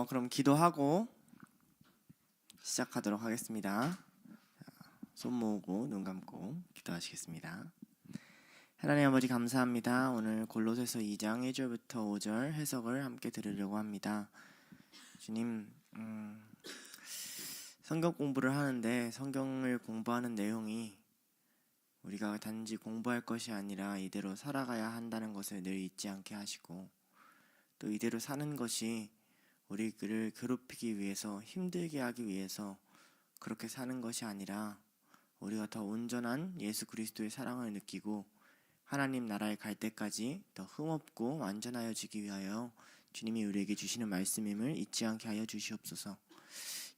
그럼 기도하고 시작하도록 하겠습니다. 손 모으고 눈 감고 기도하시겠습니다. 하나님 아버지 감사합니다. 오늘 골로새서 2장 1절부터 5절 해석을 함께 들으려고 합니다. 주님, 성경 공부를 하는데 성경을 공부하는 내용이 우리가 단지 공부할 것이 아니라 이대로 살아가야 한다는 것을 늘 잊지 않게 하시고, 또 이대로 사는 것이 우리를 괴롭히기 위해서, 힘들게 하기 위해서 그렇게 사는 것이 아니라 우리가 더 온전한 예수 그리스도의 사랑을 느끼고 하나님 나라에 갈 때까지 더 흠없고 완전하여지기 위하여 주님이 우리에게 주시는 말씀임을 잊지 않게 하여 주시옵소서.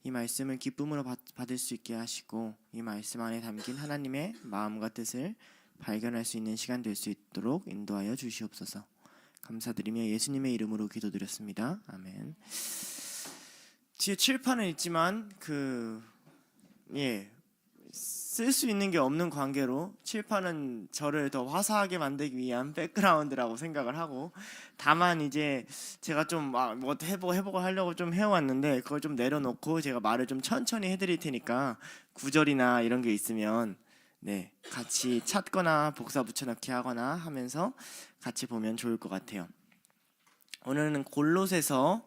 이 말씀을 기쁨으로 받을 수 있게 하시고, 이 말씀 안에 담긴 하나님의 마음과 뜻을 발견할 수 있는 시간 될 수 있도록 인도하여 주시옵소서. 감사드리며 예수님의 이름으로 기도드렸습니다. 아멘. 뒤에 칠판은 있지만 쓸 수 있는 게 없는 관계로 칠판은 저를 더 화사하게 만들기 위한 백그라운드라고 생각을 하고, 다만 이제 제가 좀 뭐 해보고 하려고 좀 해왔는데 그걸 좀 내려놓고 제가 말을 좀 천천히 해드릴 테니까 구절이나 이런 게 있으면 같이 찾거나 복사 붙여넣기 하거나 하면서 같이 보면 좋을 것 같아요. 오늘은 골로새서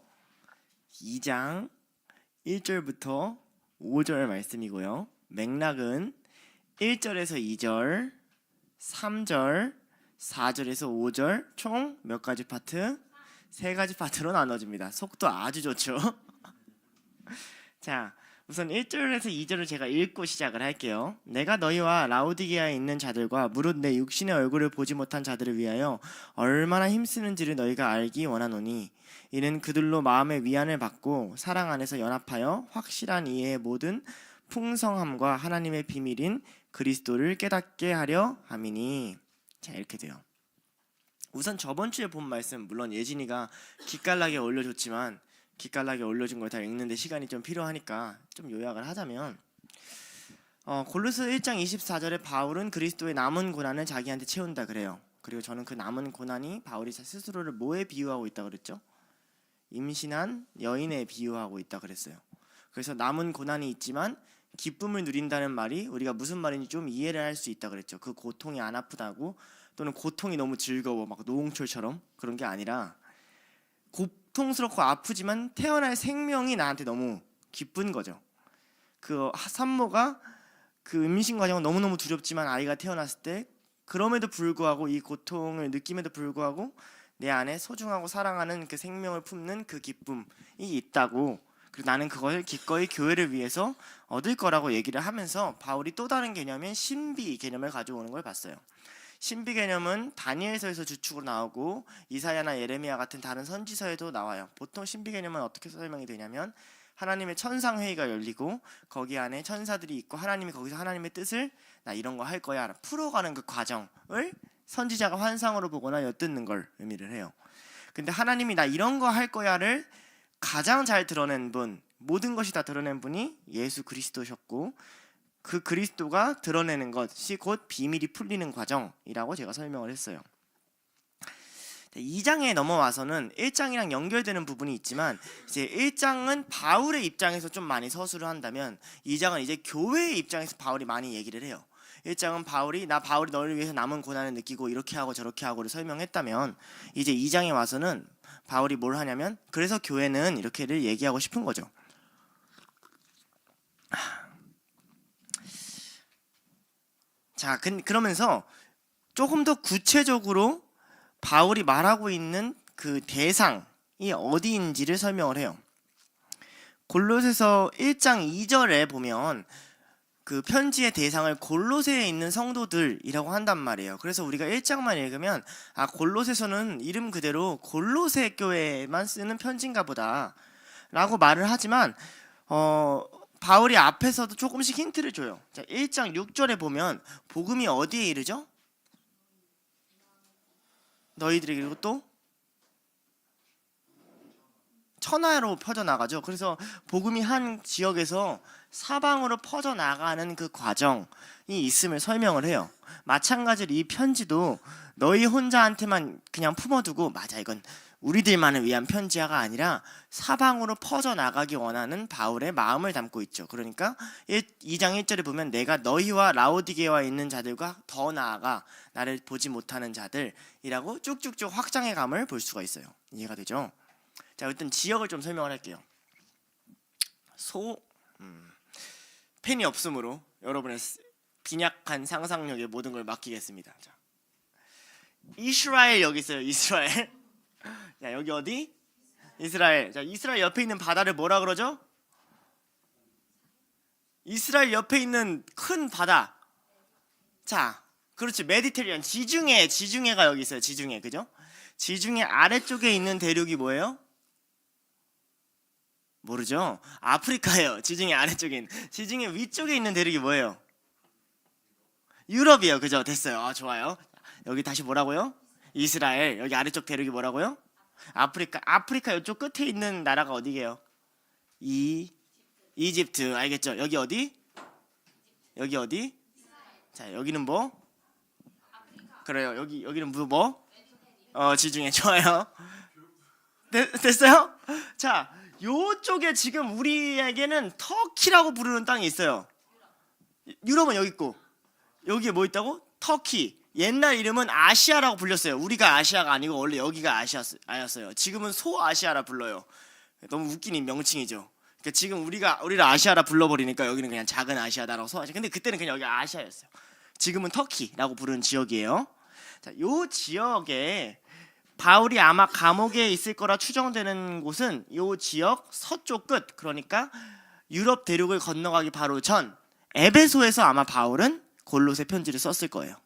2장 1절부터 5절 말씀이고요. 맥락은 1절에서 2절, 3절, 4절에서 5절 총 몇 가지 파트? 3가지 파트로 나눠집니다. 속도 아주 좋죠? 자, 우선 1절에서 2절을 제가 읽고 시작을 할게요. 내가 너희와 라오디게아에 있는 자들과 무릇 내 육신의 얼굴을 보지 못한 자들을 위하여 얼마나 힘쓰는지를 너희가 알기 원하노니, 이는 그들로 마음의 위안을 받고 사랑 안에서 연합하여 확실한 이해의 모든 풍성함과 하나님의 비밀인 그리스도를 깨닫게 하려 함이니. 자, 이렇게 돼요. 우선 저번 주에 본 말씀, 물론 예진이가 기깔나게 올려줬지만 기깔나게 올려준 걸 다 읽는데 시간이 좀 필요하니까 좀 요약을 하자면, 골로새 1장 24절에 바울은 그리스도의 남은 고난을 자기한테 채운다 그래요. 그리고 저는 그 남은 고난이 바울이 스스로를 뭐에 비유하고 있다 그랬죠? 임신한 여인에 비유하고 있다 그랬어요. 그래서 남은 고난이 있지만 기쁨을 누린다는 말이 우리가 무슨 말인지 좀 이해를 할 수 있다 그랬죠. 그 고통이 안 아프다고, 또는 고통이 너무 즐거워 막 노홍철처럼 그런 게 아니라, 고통스럽고 아프지만 태어날 생명이 나한테 너무 기쁜 거죠. 그 산모가 그 임신 과정은 너무너무 두렵지만 아이가 태어났을 때 그럼에도 불구하고, 이 고통을 느낌에도 불구하고 내 안에 소중하고 사랑하는 그 생명을 품는 그 기쁨이 있다고, 그리고 나는 그걸 기꺼이 교회를 위해서 얻을 거라고 얘기를 하면서, 바울이 또 다른 개념인 신비 개념을 가져오는 걸 봤어요. 신비 개념은 다니엘서에서 주축으로 나오고 이사야나 예레미야 같은 다른 선지서에도 나와요. 보통 신비 개념은 어떻게 설명이 되냐면, 하나님의 천상회의가 열리고 거기 안에 천사들이 있고 하나님이 거기서 하나님의 뜻을 나 이런 거 할 거야 풀어가는 그 과정을 선지자가 환상으로 보거나 엿듣는 걸 의미를 해요. 근데 하나님이 나 이런 거 할 거야를 가장 잘 드러낸 분, 모든 것이 다 드러낸 분이 예수 그리스도셨고, 그 그리스도가 드러내는 것이 곧 비밀이 풀리는 과정이라고 제가 설명을 했어요. 2장에 넘어와서는 1장이랑 연결되는 부분이 있지만, 이제 1장은 바울의 입장에서 좀 많이 서술을 한다면 2장은 이제 교회의 입장에서 바울이 많이 얘기를 해요. 1장은 바울이 너를 위해서 남은 고난을 느끼고 이렇게 하고 저렇게 하고를 설명했다면, 이제 2장에 와서는 바울이 뭘 하냐면, 그래서 교회는 이렇게를 얘기하고 싶은 거죠. 자, 그러면서 조금 더 구체적으로 바울이 말하고 있는 그 대상이 어디인지를 설명을 해요. 골로새서 1장 2절에 보면 그 편지의 대상을 골로새에 있는 성도들이라고 한단 말이에요. 그래서 우리가 1장만 읽으면 골로새서는 이름 그대로 골로새 교회에만 쓰는 편지인가 보다 라고 말을 하지만, 바울이 앞에서도 조금씩 힌트를 줘요. 자, 1장 6절에 보면 복음이 어디에 이르죠? 너희들에게, 그리고 또 천하로 퍼져나가죠. 그래서 복음이 한 지역에서 사방으로 퍼져나가는 그 과정이 있음을 설명을 해요. 마찬가지로 이 편지도 너희 혼자한테만 그냥 품어두고 맞아 이건 우리들만을 위한 편지가 아니라 사방으로 퍼져나가기 원하는 바울의 마음을 담고 있죠. 그러니까 2장 1절에 보면 내가 너희와 라오디게아에 있는 자들과 더 나아가 나를 보지 못하는 자들이라고 쭉쭉쭉 확장의 감을 볼 수가 있어요. 이해가 되죠? 자, 일단 지역을 좀 설명을 할게요. 펜이 없으므로 여러분의 빈약한 상상력에 모든 걸 맡기겠습니다. 자, 이스라엘 여기 있어요. 이스라엘. 자, 여기 어디? 이스라엘. 자, 이스라엘 옆에 있는 바다를 뭐라 그러죠? 이스라엘 옆에 있는 큰 바다. 자, 그렇지. 메디테리안. 지중해가 여기 있어요. 지중해. 그죠? 지중해 아래쪽에 있는 대륙이 뭐예요? 모르죠? 아프리카예요. 지중해 아래쪽에 있는. 지중해 위쪽에 있는 대륙이 뭐예요? 유럽이에요. 그죠? 됐어요. 아, 좋아요. 여기 다시 뭐라고요? 이스라엘. 여기 아래쪽 대륙이 뭐라고요? 아프리카 이쪽 끝에 있는 나라가 어디게요? 이집트. 알겠죠? 여기 어디? 여기 어디? 자, 여기는 뭐? 그래요. 여기는 뭐? 지중해. 좋아요. 됐어요? 자, 요쪽에 지금 우리에게는 터키라고 부르는 땅이 있어요. 유럽은 여기 있고 여기에 뭐 있다고? 터키. 옛날 이름은 아시아라고 불렸어요. 우리가 아시아가 아니고 원래 여기가 아시아였어요. 지금은 소아시아라 불러요. 너무 웃긴 명칭이죠. 그러니까 지금 우리를 아시아라 불러버리니까 여기는 그냥 작은 아시아다라고 소아시아. 근데 그때는 그냥 여기 아시아였어요. 지금은 터키라고 부르는 지역이에요. 자, 요 지역에 바울이 아마 감옥에 있을 거라 추정되는 곳은 요 지역 서쪽 끝, 그러니까 유럽 대륙을 건너가기 바로 전 에베소에서 아마 바울은 골로새 편지를 썼을 거예요.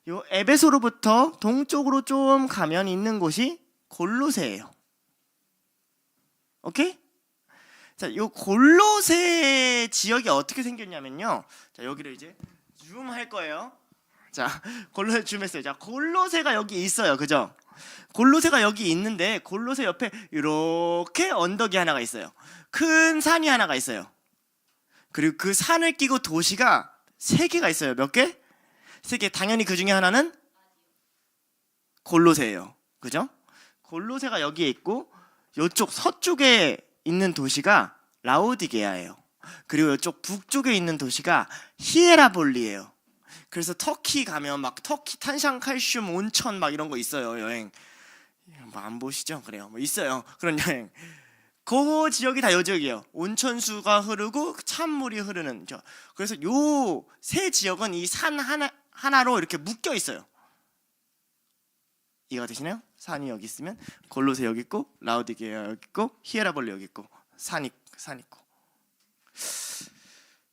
요 에베소로부터 동쪽으로 좀 가면 있는 곳이 골로새예요. 오케이? 자, 요 골로새 지역이 어떻게 생겼냐면요. 자, 여기를 이제 줌할 거예요. 자, 골로새 줌했어요. 자, 골로새가 여기 있어요. 그죠? 골로새가 여기 있는데 골로새 옆에 이렇게 언덕이 하나가 있어요. 큰 산이 하나가 있어요. 그리고 그 산을 끼고 도시가 3개가 있어요. 몇 개? 3개. 당연히 그 중에 하나는 골로새예요. 그죠? 골로새가 여기에 있고 이쪽 서쪽에 있는 도시가 라오디게아예요. 그리고 이쪽 북쪽에 있는 도시가 히에라볼리예요. 그래서 터키 가면 막 터키 탄산칼슘 온천 막 이런 거 있어요. 여행 뭐 안 보시죠? 그래요. 뭐 있어요. 그런 여행. 그 지역이 다 요 지역이에요. 온천수가 흐르고 찬물이 흐르는 저. 그래서 요 세 지역은 이 산 하나로 이렇게 묶여 있어요. 이해가 되시나요? 산이 여기 있으면 골로새 여기 있고 라오디게아 여기 있고 히에라볼리 여기 있고 산 있고.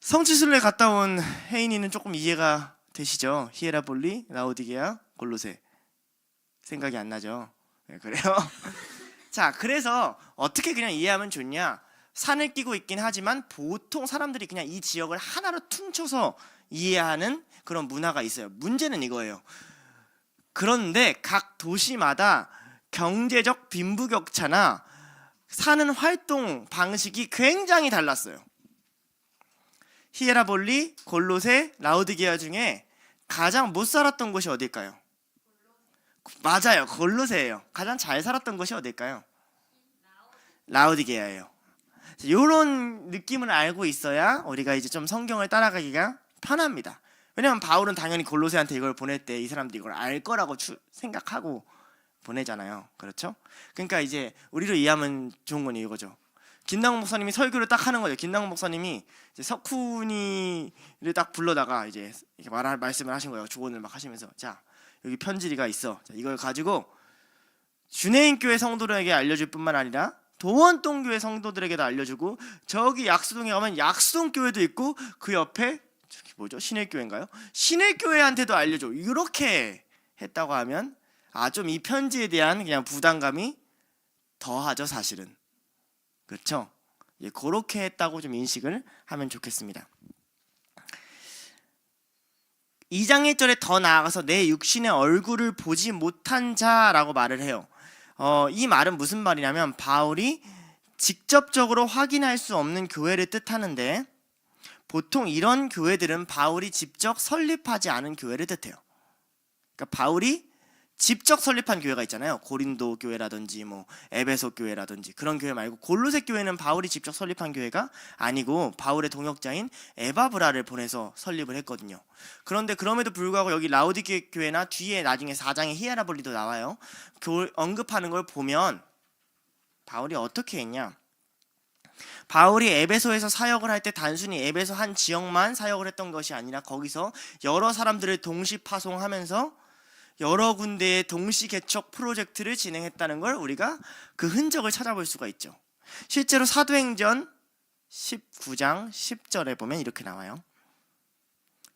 성지순례 갔다 온 혜인이는 조금 이해가 되시죠? 히에라볼리, 라오디게아, 골로새. 생각이 안 나죠? 네, 그래요. 자, 그래서 어떻게 그냥 이해하면 좋냐? 산을 끼고 있긴 하지만 보통 사람들이 그냥 이 지역을 하나로 퉁쳐서 이해하는 그런 문화가 있어요. 문제는 이거예요. 그런데 각 도시마다 경제적 빈부격차나 사는 활동 방식이 굉장히 달랐어요. 히에라볼리, 골로새, 라오디게아 중에 가장 못 살았던 곳이 어딜까요? 맞아요. 골로새예요. 가장 잘 살았던 곳이 어딜까요? 라오디게아예요. 이런 느낌을 알고 있어야 우리가 이제 좀 성경을 따라가기가 편합니다. 왜냐면 바울은 당연히 골로새한테 이걸 보낼 때 이 사람들이 이걸 알 거라고 생각하고 보내잖아요. 그렇죠? 그러니까 이제 우리로 이해하면 좋은 건 이거죠. 김남국 목사님이 설교를 딱 하는 거죠. 김남국 목사님이 이제 석훈이를 딱 불러다가 이제 이렇게 말씀을 하신 거예요. 조언을 막 하시면서 자, 여기 편지가 있어. 자, 이걸 가지고 주내인 교회 성도들에게 알려줄 뿐만 아니라 도원동 교회 성도들에게도 알려주고 저기 약수동에 가면 약수동 교회도 있고 그 옆에 저기 뭐죠? 신일교회인가요? 신일교회한테도 알려줘. 이렇게 했다고 하면 좀 이 편지에 대한 그냥 부담감이 더하죠, 사실은. 그렇죠? 예, 그렇게 했다고 좀 인식을 하면 좋겠습니다. 2장 1절에 더 나아가서 내 육신의 얼굴을 보지 못한 자라고 말을 해요. 이 말은 무슨 말이냐면 바울이 직접적으로 확인할 수 없는 교회를 뜻하는데 보통 이런 교회들은 바울이 직접 설립하지 않은 교회를 뜻해요. 그러니까 바울이 직접 설립한 교회가 있잖아요. 고린도 교회라든지 뭐 에베소 교회라든지 그런 교회 말고 골로새 교회는 바울이 직접 설립한 교회가 아니고 바울의 동역자인 에바브라를 보내서 설립을 했거든요. 그런데 그럼에도 불구하고 여기 라우디게 교회나 뒤에 나중에 4장에 히에라볼리도 나와요. 언급하는 걸 보면 바울이 어떻게 했냐? 바울이 에베소에서 사역을 할 때 단순히 에베소 한 지역만 사역을 했던 것이 아니라 거기서 여러 사람들을 동시 파송하면서 여러 군데의 동시 개척 프로젝트를 진행했다는 걸 우리가 그 흔적을 찾아볼 수가 있죠. 실제로 사도행전 19장 10절에 보면 이렇게 나와요.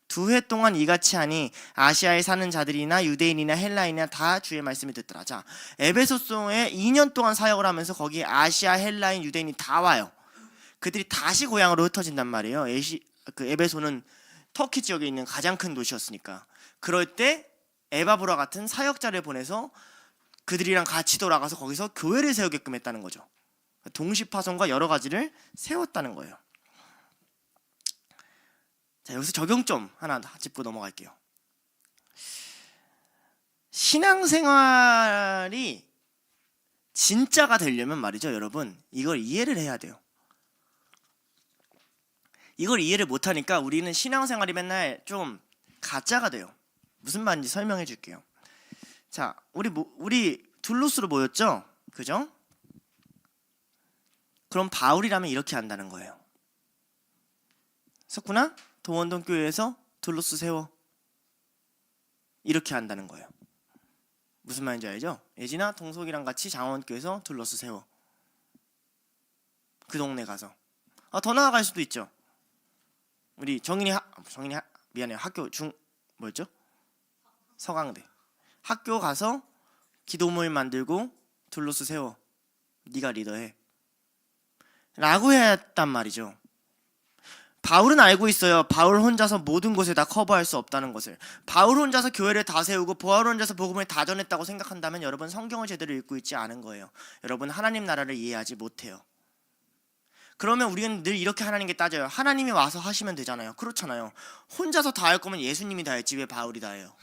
2해 동안 이같이 하니 아시아에 사는 자들이나 유대인이나 헬라인이나 다 주의 말씀을 듣더라. 자, 에베소송에 2년 동안 사역을 하면서 거기에 아시아, 헬라인, 유대인이 다 와요. 그들이 다시 고향으로 흩어진단 말이에요. 에베소는 터키 지역에 있는 가장 큰 도시였으니까. 그럴 때 에바브라 같은 사역자를 보내서 그들이랑 같이 돌아가서 거기서 교회를 세우게끔 했다는 거죠. 동시파송과 여러 가지를 세웠다는 거예요. 자, 여기서 적용점 하나 짚고 넘어갈게요. 신앙생활이 진짜가 되려면 말이죠, 여러분, 이걸 이해를 해야 돼요. 이걸 이해를 못하니까 우리는 신앙생활이 맨날 좀 가짜가 돼요. 무슨 말인지 설명해 줄게요. 자, 우리 둘로스로 모였죠? 그죠? 그럼 바울이라면 이렇게 한다는 거예요. 석훈아, 동원동 교회에서 둘로스 세워. 이렇게 한다는 거예요. 무슨 말인지 알죠? 예진아, 동석이랑 같이 장원교회에서 둘로스 세워. 그 동네 가서. 더 나아갈 수도 있죠. 우리 정인이 미안해요. 학교 뭐였죠? 서강대. 학교 가서 기도 모임 만들고 둘로스 세워. 네가 리더해. 라고 했단 말이죠. 바울은 알고 있어요. 바울 혼자서 모든 곳을 다 커버할 수 없다는 것을. 바울 혼자서 교회를 다 세우고 바울 혼자서 복음을 다 전했다고 생각한다면 여러분 성경을 제대로 읽고 있지 않은 거예요. 여러분 하나님 나라를 이해하지 못해요. 그러면 우리는 늘 이렇게 하나님께 따져요. 하나님이 와서 하시면 되잖아요. 그렇잖아요. 혼자서 다 할 거면 예수님이 다 했지 왜 바울이 다 해요?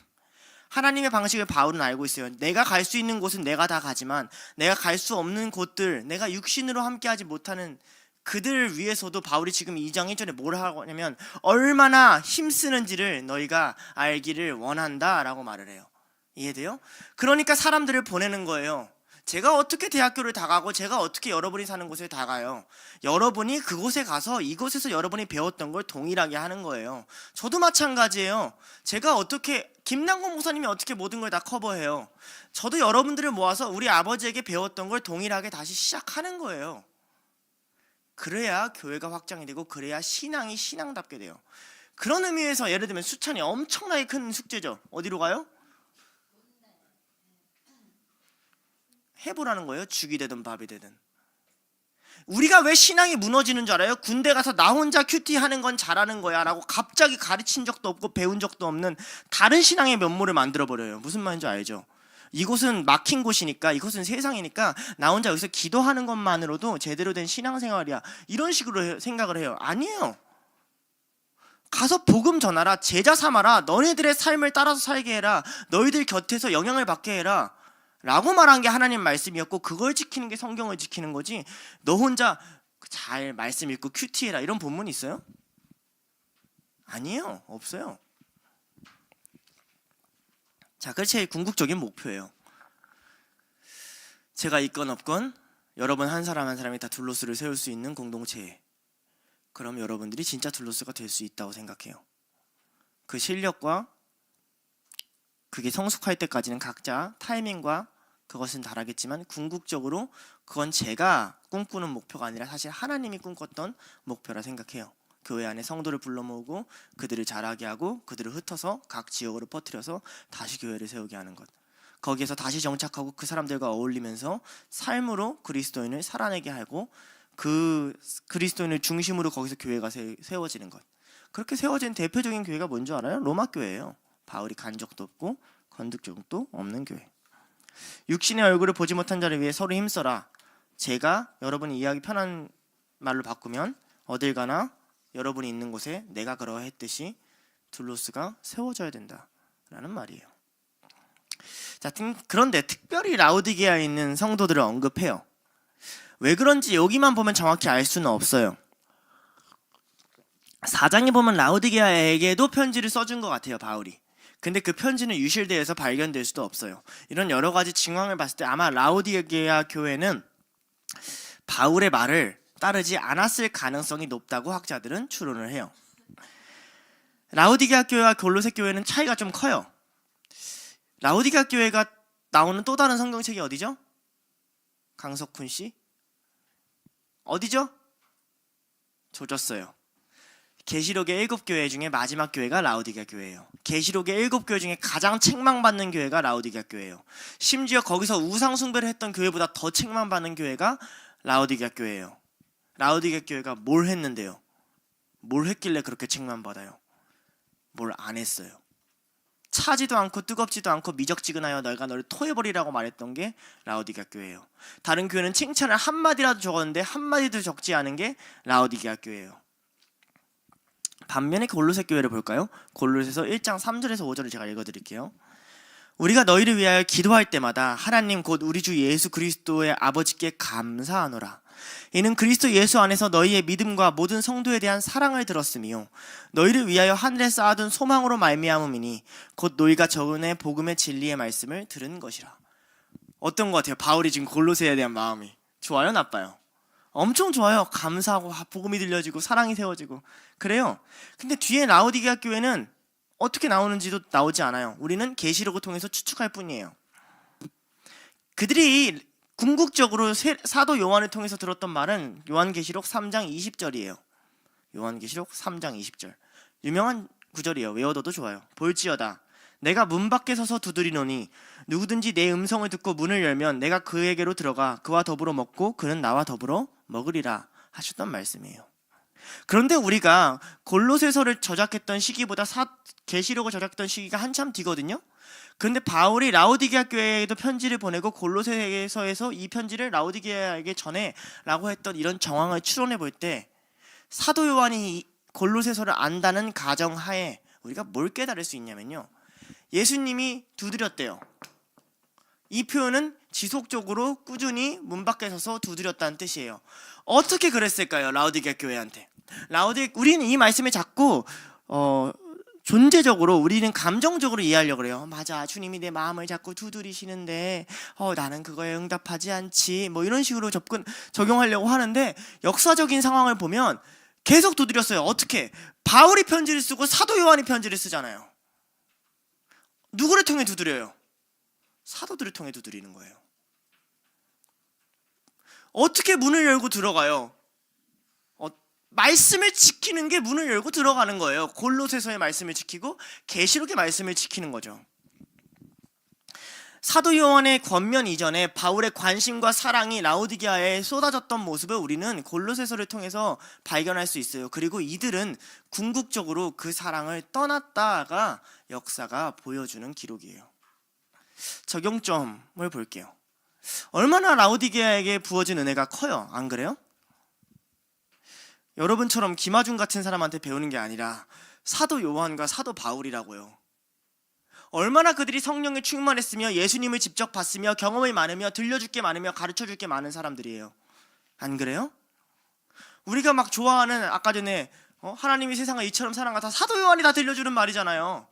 하나님의 방식을 바울은 알고 있어요. 내가 갈 수 있는 곳은 내가 다 가지만 내가 갈 수 없는 곳들, 내가 육신으로 함께하지 못하는 그들을 위해서도 바울이 지금 2장 1절에 뭘 하냐면 얼마나 힘쓰는지를 너희가 알기를 원한다 라고 말을 해요. 이해돼요? 그러니까 사람들을 보내는 거예요. 제가 어떻게 대학교를 다 가고 제가 어떻게 여러분이 사는 곳에 다 가요? 여러분이 그곳에 가서 이곳에서 여러분이 배웠던 걸 동일하게 하는 거예요. 저도 마찬가지예요. 제가 어떻게 김남곤 목사님이 어떻게 모든 걸 다 커버해요? 저도 여러분들을 모아서 우리 아버지에게 배웠던 걸 동일하게 다시 시작하는 거예요. 그래야 교회가 확장이 되고 그래야 신앙이 신앙답게 돼요. 그런 의미에서 예를 들면 수찬이 엄청나게 큰 숙제죠. 어디로 가요? 해보라는 거예요. 죽이 되든 밥이 되든. 우리가 왜 신앙이 무너지는 줄 알아요? 군대 가서 나 혼자 큐티 하는 건 잘하는 거야 라고 갑자기 가르친 적도 없고 배운 적도 없는 다른 신앙의 면모를 만들어버려요. 무슨 말인지 알죠? 이곳은 막힌 곳이니까, 이곳은 세상이니까 나 혼자 여기서 기도하는 것만으로도 제대로 된 신앙생활이야, 이런 식으로 생각을 해요. 아니에요. 가서 복음 전하라, 제자 삼아라, 너네들의 삶을 따라서 살게 해라, 너희들 곁에서 영향을 받게 해라 라고 말한 게 하나님 말씀이었고, 그걸 지키는 게 성경을 지키는 거지, 너 혼자 잘 말씀 읽고 큐티해라 이런 본문이 있어요? 아니에요. 없어요. 자, 그게 제 궁극적인 목표예요. 제가 있건 없건 여러분 한 사람 한 사람이 다 둘로스를 세울 수 있는 공동체, 그럼 여러분들이 진짜 둘로스가 될 수 있다고 생각해요. 그 실력과 그게 성숙할 때까지는 각자 타이밍과 그것은 다르겠지만 궁극적으로 그건 제가 꿈꾸는 목표가 아니라 사실 하나님이 꿈꿨던 목표라 생각해요. 교회 안에 성도를 불러 모으고 그들을 자라게 하고 그들을 흩어서 각 지역으로 퍼뜨려서 다시 교회를 세우게 하는 것, 거기에서 다시 정착하고 그 사람들과 어울리면서 삶으로 그리스도인을 살아내게 하고 그 그리스도인을 중심으로 거기서 교회가 세워지는 것. 그렇게 세워진 대표적인 교회가 뭔지 알아요? 로마 교회예요. 바울이 간 적도 없고 건득 적도 없는 교회. 육신의 얼굴을 보지 못한 자를 위해 서로 힘써라. 제가 여러분이 이해하기 편한 말로 바꾸면 어딜 가나 여러분이 있는 곳에 내가 그러했듯이 둘로스가 세워져야 된다라는 말이에요. 자, 그런데 특별히 라오디게아에 있는 성도들을 언급해요. 왜 그런지 여기만 보면 정확히 알 수는 없어요. 4장에 보면 라오디게아에게도 편지를 써준 것 같아요, 바울이. 근데 그 편지는 유실대에서 발견될 수도 없어요. 이런 여러 가지情況을 봤을 때 아마 라오디게아 교회는 바울의 말을 따르지 않았을 가능성이 높다고 학자들은 추론을 해요. 라오디게아 교회와 골로새 교회는 차이가 좀 커요. 라오디게아 교회가 나오는 또 다른 성경책이 어디죠? 강석훈 씨? 어디죠? 조졌어요. 계시록의 7교회 중에 마지막 교회가 라오디게아 교회예요. 계시록의 7교회 중에 가장 책망받는 교회가 라오디게아 교회예요. 심지어 거기서 우상 숭배를 했던 교회보다 더 책망받는 교회가 라오디게아 교회예요. 라오디게아 교회가 뭘 했는데요? 뭘 했길래 그렇게 책망받아요? 뭘 안 했어요. 차지도 않고 뜨겁지도 않고 미적지근하여 너희가 너를 토해버리라고 말했던 게 라오디게아 교회예요. 다른 교회는 칭찬을 한마디라도 적었는데 한마디도 적지 않은 게 라오디게아 교회예요. 반면에 골로새 교회를 볼까요? 골로새서 1장 3절에서 5절을 제가 읽어드릴게요. 우리가 너희를 위하여 기도할 때마다 하나님 곧 우리 주 예수 그리스도의 아버지께 감사하노라. 이는 그리스도 예수 안에서 너희의 믿음과 모든 성도에 대한 사랑을 들었으며 너희를 위하여 하늘에 쌓아둔 소망으로 말미암음이니 곧 너희가 저번에 복음의 진리의 말씀을 들은 것이라. 어떤 것 같아요? 바울이 지금 골로새에 대한 마음이 좋아요? 나빠요? 엄청 좋아요. 감사하고 복음이 들려지고 사랑이 세워지고 그래요. 근데 뒤에 라오디게아 교회는 어떻게 나오는지도 나오지 않아요. 우리는 계시록을 통해서 추측할 뿐이에요. 그들이 궁극적으로 사도 요한을 통해서 들었던 말은 요한계시록 3장 20절이에요. 요한계시록 3장 20절. 유명한 구절이에요. 외워둬도 좋아요. 볼지어다 내가 문 밖에 서서 두드리노니 누구든지 내 음성을 듣고 문을 열면 내가 그에게로 들어가 그와 더불어 먹고 그는 나와 더불어 먹으리라 하셨던 말씀이에요. 그런데 우리가 골로새서를 저작했던 시기보다 계시록을 저작했던 시기가 한참 뒤거든요. 그런데 바울이 라오디게아 교회에도 편지를 보내고 골로새서에서 이 편지를 라오디게아에게 전해라고 했던 이런 정황을 추론해 볼 때 사도 요한이 골로새서를 안다는 가정하에 우리가 뭘 깨달을 수 있냐면요, 예수님이 두드렸대요. 이 표현은 지속적으로 꾸준히 문 밖에 서서 두드렸다는 뜻이에요. 어떻게 그랬을까요? 라오디게아 교회한테. 우리는 이 말씀을 자꾸 존재적으로 우리는 감정적으로 이해하려고 그래요. 맞아, 주님이 내 마음을 자꾸 두드리시는데 나는 그거에 응답하지 않지, 뭐 이런 식으로 적용하려고 하는데 역사적인 상황을 보면 계속 두드렸어요. 어떻게? 바울이 편지를 쓰고 사도 요한이 편지를 쓰잖아요. 누구를 통해 두드려요? 사도들을 통해 두드리는 거예요. 어떻게 문을 열고 들어가요? 말씀을 지키는 게 문을 열고 들어가는 거예요. 골로새서의 말씀을 지키고 계시록의 말씀을 지키는 거죠. 사도 요한의 권면 이전에 바울의 관심과 사랑이 라오디게아에 쏟아졌던 모습을 우리는 골로새서를 통해서 발견할 수 있어요. 그리고 이들은 궁극적으로 그 사랑을 떠났다가 역사가 보여주는 기록이에요. 적용점을 볼게요. 얼마나 라오디게아에게 부어진 은혜가 커요, 안 그래요? 여러분처럼 김아중 같은 사람한테 배우는 게 아니라 사도 요한과 사도 바울이라고요. 얼마나 그들이 성령에 충만했으며 예수님을 직접 봤으며 경험이 많으며 들려줄 게 많으며 가르쳐줄 게 많은 사람들이에요. 안 그래요? 우리가 막 좋아하는, 아까 전에 하나님이 세상을 이처럼 사랑하다, 사도 요한이 다 들려주는 말이잖아요.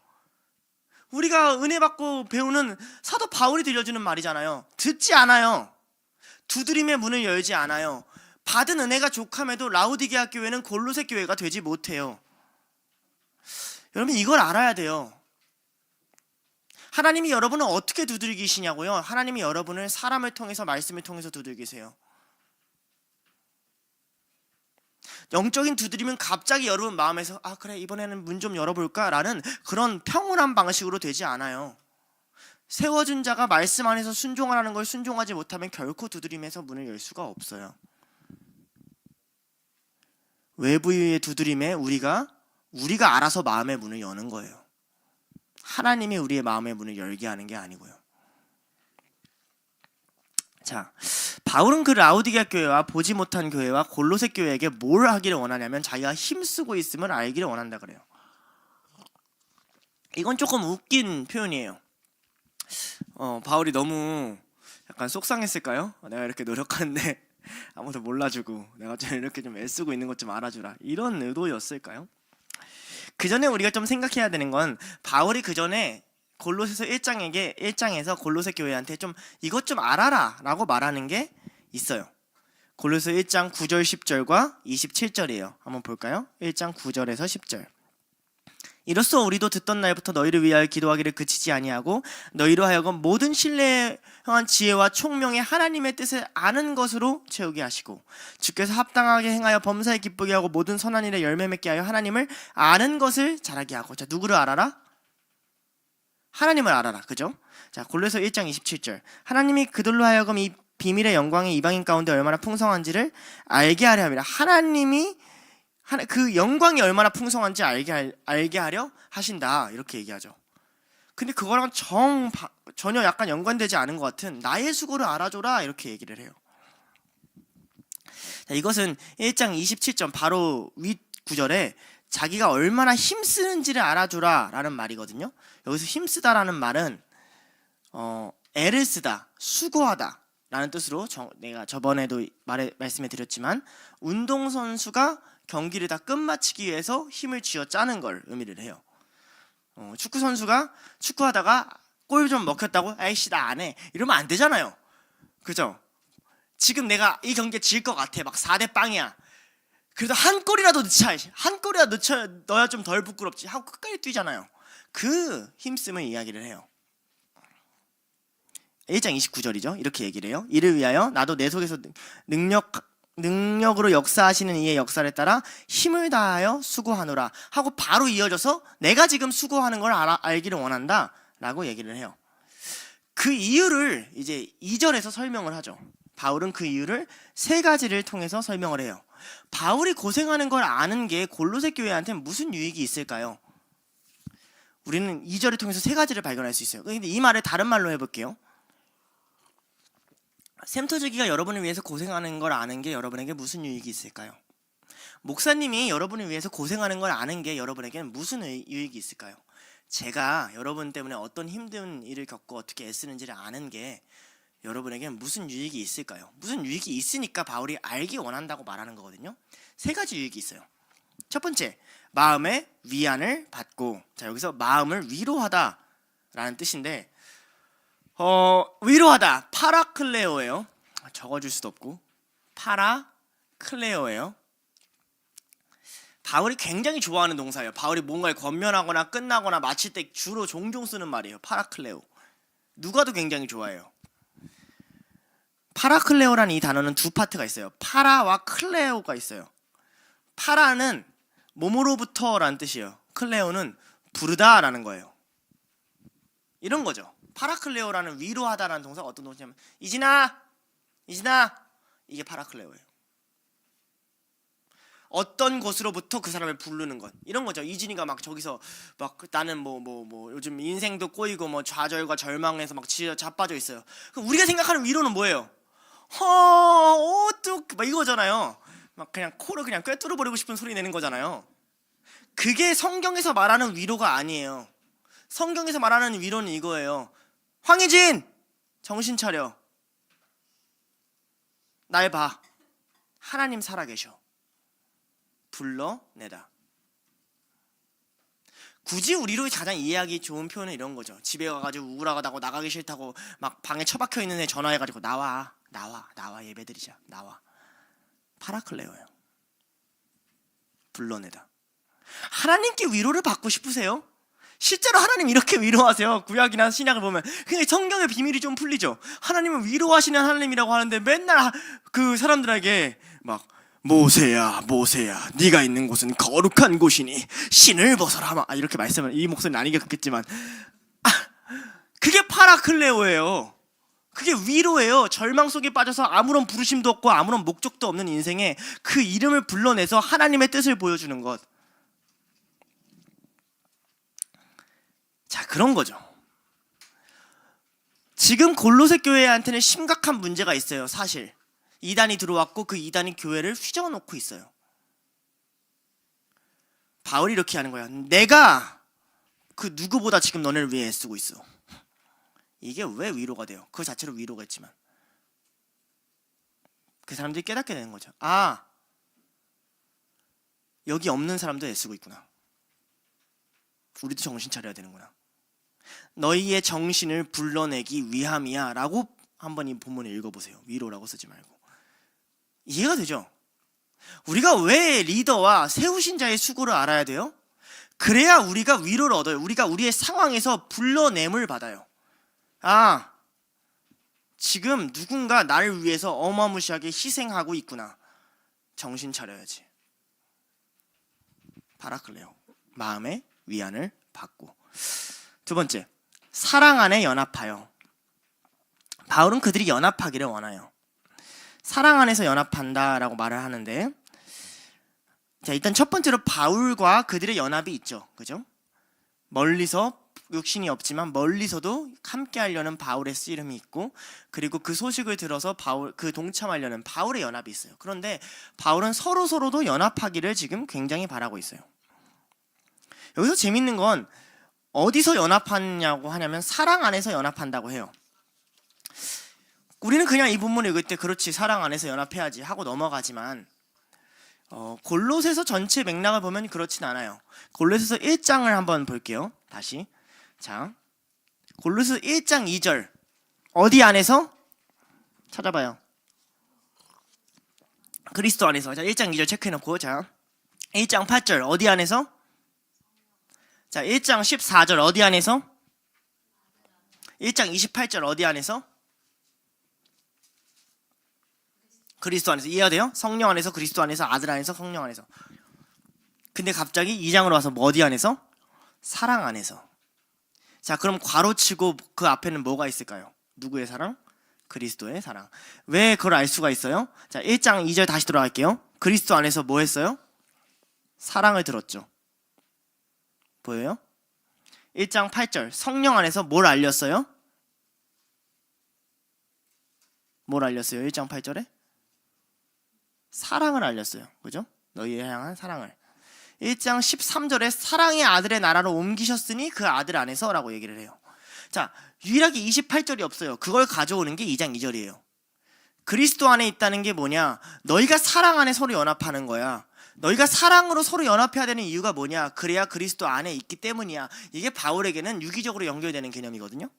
우리가 은혜 받고 배우는 사도 바울이 들려주는 말이잖아요. 듣지 않아요. 두드림의 문을 열지 않아요. 받은 은혜가 족함에도 라오디게아 교회는 골로새 교회가 되지 못해요. 여러분, 이걸 알아야 돼요. 하나님이 여러분을 어떻게 두들기시냐고요? 하나님이 여러분을 사람을 통해서, 말씀을 통해서 두들기세요. 영적인 두드림은 갑자기 여러분 마음에서 그래, 이번에는 문 좀 열어볼까? 라는 그런 평온한 방식으로 되지 않아요. 세워준 자가 말씀 안에서 순종하라는 걸 순종하지 못하면 결코 두드림에서 문을 열 수가 없어요. 외부의 두드림에 우리가 알아서 마음의 문을 여는 거예요. 하나님이 우리의 마음의 문을 열게 하는 게 아니고요. 자, 바울은 그 라우디게아 교회와 보지 못한 교회와 골로새 교회에게 뭘 하기를 원하냐면 자기가 힘쓰고 있음을 알기를 원한다 그래요. 이건 조금 웃긴 표현이에요. 바울이 너무 약간 속상했을까요? 내가 이렇게 노력하는데 아무도 몰라주고 내가 좀 이렇게 좀 애쓰고 있는 것 좀 알아주라, 이런 의도였을까요? 그 전에 우리가 좀 생각해야 되는 건, 바울이 그 전에 골로새서 1장에서 골로새 교회한테 좀 이것 좀 알아라 라고 말하는 게 있어요. 골로새 1장 9절 10절과 27절이에요. 한번 볼까요? 1장 9절에서 10절. 이로써 우리도 듣던 날부터 너희를 위하여 기도하기를 그치지 아니하고 너희로 하여금 모든 신뢰에 향한 지혜와 총명의 하나님의 뜻을 아는 것으로 채우게 하시고 주께서 합당하게 행하여 범사에 기쁘게 하고 모든 선한 일에 열매 맺게 하여 하나님을 아는 것을 잘하게 하고. 자, 누구를 알아라? 하나님을 알아라. 그죠? 자, 골로새 1장 27절. 하나님이 그들로 하여금 이 비밀의 영광이 이방인 가운데 얼마나 풍성한지를 알게 하려 함이라. 하나님이 그 영광이 얼마나 풍성한지 알게 하려 하신다, 이렇게 얘기하죠. 근데 그거랑 전혀 약간 연관되지 않은 것 같은 나의 수고를 알아줘라, 이렇게 얘기를 해요. 자, 이것은 1장 27절 바로 윗 구절에 자기가 얼마나 힘쓰는지를 알아줘라 라는 말이거든요. 여기서 힘쓰다라는 말은 애를 쓰다, 수고하다 라는 뜻으로, 내가 저번에도 말씀해 드렸지만 운동선수가 경기를 다 끝마치기 위해서 힘을 쥐어 짜는 걸 의미를 해요. 축구 선수가 축구하다가 골 좀 먹혔다고 아이씨 나 안 해 이러면 안 되잖아요. 그죠? 지금 내가 이 경기에 질 것 같아, 막 4대0이야. 그래도 한 골이라도 넣어야 좀 덜 부끄럽지 하고 끝까지 뛰잖아요. 그 힘씀을 이야기를 해요. 1장 29절이죠. 이렇게 얘기를 해요. 이를 위하여 나도 내 속에서 능력으로 역사하시는 이의 역사를 따라 힘을 다하여 수고하노라 하고 바로 이어져서 내가 지금 수고하는 걸 알기를 원한다 라고 얘기를 해요. 그 이유를 이제 2절에서 설명을 하죠. 바울은 그 이유를 3가지를 통해서 설명을 해요. 바울이 고생하는 걸 아는 게 골로새 교회한테 무슨 유익이 있을까요? 우리는 2절을 통해서 3가지를 발견할 수 있어요. 근데 이 말을 다른 말로 해볼게요. 샘터즈기가 여러분을 위해서 고생하는 걸 아는 게 여러분에게 무슨 유익이 있을까요? 목사님이 여러분을 위해서 고생하는 걸 아는 게 여러분에게는 무슨 유익이 있을까요? 제가 여러분 때문에 어떤 힘든 일을 겪고 어떻게 애쓰는지를 아는 게 여러분에게는 무슨 유익이 있을까요? 무슨 유익이 있으니까 바울이 알기 원한다고 말하는 거거든요. 3가지 유익이 있어요. 첫 번째, 마음의 위안을 받고. 자, 여기서 마음을 위로하다 라는 뜻인데, 위로하다, 파라클레오예요. 적어줄 수도 없고 파라클레오예요. 바울이 굉장히 좋아하는 동사예요. 바울이 뭔가를 권면하거나 끝나거나 마칠 때 주로 종종 쓰는 말이에요. 파라클레오. 누가도 굉장히 좋아해요. 파라클레오라는 이 단어는 2파트가 있어요. 파라와 클레오가 있어요. 파라는 몸으로부터 라는 뜻이에요. 클레오는 부르다 라는 거예요. 이런 거죠. 파라클레오라는 위로하다라는 동사가 어떤 동사냐면 이진아 이게 파라클레오예요. 어떤 곳으로부터 그 사람을 부르는 것, 이런 거죠. 이진이가 막 저기서 막 나는 뭐 요즘 인생도 꼬이고 뭐 좌절과 절망에서 막 자빠져 있어요. 그럼 우리가 생각하는 위로는 뭐예요? 막 이거잖아요. 막 그냥 코를 그냥 꿰뚫어 버리고 싶은 소리 내는 거잖아요. 그게 성경에서 말하는 위로가 아니에요. 성경에서 말하는 위로는 이거예요. 황희진, 정신 차려. 날 봐. 하나님 살아계셔. 불러내다. 굳이 우리로 가장 이해하기 좋은 표현은 이런 거죠. 집에 가가지고 우울하다고 나가기 싫다고 막 방에 처박혀 있는 애 전화해가지고 나와 예배드리자. 나와. 파라클레오예요. 불러내다. 하나님께 위로를 받고 싶으세요? 실제로 하나님 이렇게 위로하세요. 구약이나 신약을 보면. 근데 성경의 비밀이 좀 풀리죠. 하나님은 위로하시는 하나님이라고 하는데 맨날 그 사람들에게 막 모세야 네가 있는 곳은 거룩한 곳이니 신을 벗어라 이렇게 말씀을, 이 목소리는 아니겠지만 그게 파라클레오예요. 그게 위로예요. 절망 속에 빠져서 아무런 부르심도 없고 아무런 목적도 없는 인생에 그 이름을 불러내서 하나님의 뜻을 보여주는 것. 자, 그런 거죠. 지금 골로새 교회한테는 심각한 문제가 있어요. 사실 이단이 들어왔고 그 이단이 교회를 휘저어놓고 있어요. 바울이 이렇게 하는 거야. 내가 그 누구보다 지금 너네를 위해 애쓰고 있어. 이게 왜 위로가 돼요? 그 자체로 위로가 있지만 그 사람들이 깨닫게 되는 거죠. 아, 여기 없는 사람도 애쓰고 있구나. 우리도 정신 차려야 되는구나. 너희의 정신을 불러내기 위함이야 라고 한번 이 본문을 읽어보세요. 위로라고 쓰지 말고. 이해가 되죠? 우리가 왜 리더와 세우신 자의 수고를 알아야 돼요? 그래야 우리가 위로를 얻어요. 우리가 우리의 상황에서 불러냄을 받아요. 아, 지금 누군가 나를 위해서 어마무시하게 희생하고 있구나. 정신 차려야지. 바라클레오, 마음의 위안을 받고. 두 번째, 사랑 안에 연합하여. 바울은 그들이 연합하기를 원해요. 사랑 안에서 연합한다라고 말을 하는데, 자, 일단 첫 번째로 바울과 그들의 연합이 있죠. 그죠? 멀리서, 육신이 없지만 멀리서도 함께 하려는 바울의 씨름이 있고, 그리고 그 소식을 들어서 그 동참하려는 바울의 연합이 있어요. 그런데 바울은 서로도 연합하기를 지금 굉장히 바라고 있어요. 여기서 재밌는 건 어디서 연합하냐고 하냐면 사랑 안에서 연합한다고 해요. 우리는 그냥 이 본문을 읽을 때 그렇지, 사랑 안에서 연합해야지 하고 넘어가지만 골로새서 전체 맥락을 보면 그렇진 않아요. 골로새서 1장을 한번 볼게요. 다시. 자, 골로새서 1장 2절 어디 안에서? 찾아봐요. 그리스도 안에서. 자, 1장 2절 체크해놓고, 자, 1장 8절 어디 안에서? 자, 1장 14절 어디 안에서? 1장 28절 어디 안에서? 그리스도 안에서. 이해가 돼요? 성령 안에서, 그리스도 안에서, 아들 안에서, 성령 안에서. 근데 갑자기 2장으로 와서 뭐 어디 안에서? 사랑 안에서. 자, 그럼 괄호치고 그 앞에는 뭐가 있을까요? 누구의 사랑? 그리스도의 사랑. 왜 그걸 알 수가 있어요? 자, 1장 2절 다시 돌아갈게요. 그리스도 안에서 뭐 했어요? 사랑을 들었죠. 보여요? 1장 8절 성령 안에서 뭘 알렸어요? 뭘 알렸어요? 1장 8절에? 사랑을 알렸어요. 그죠? 너희에 향한 사랑을. 1장 13절에 사랑의 아들의 나라로 옮기셨으니 그 아들 안에서 라고 얘기를 해요. 자, 유일하게 28절이 없어요. 그걸 가져오는 게 2장 2절이에요. 그리스도 안에 있다는 게 뭐냐? 너희가 사랑 안에 서로 연합하는 거야. 너희가 사랑으로 서로 연합해야 되는 이유가 뭐냐? 그래야 그리스도 안에 있기 때문이야. 이게 바울에게는 유기적으로 연결되는 개념이거든요.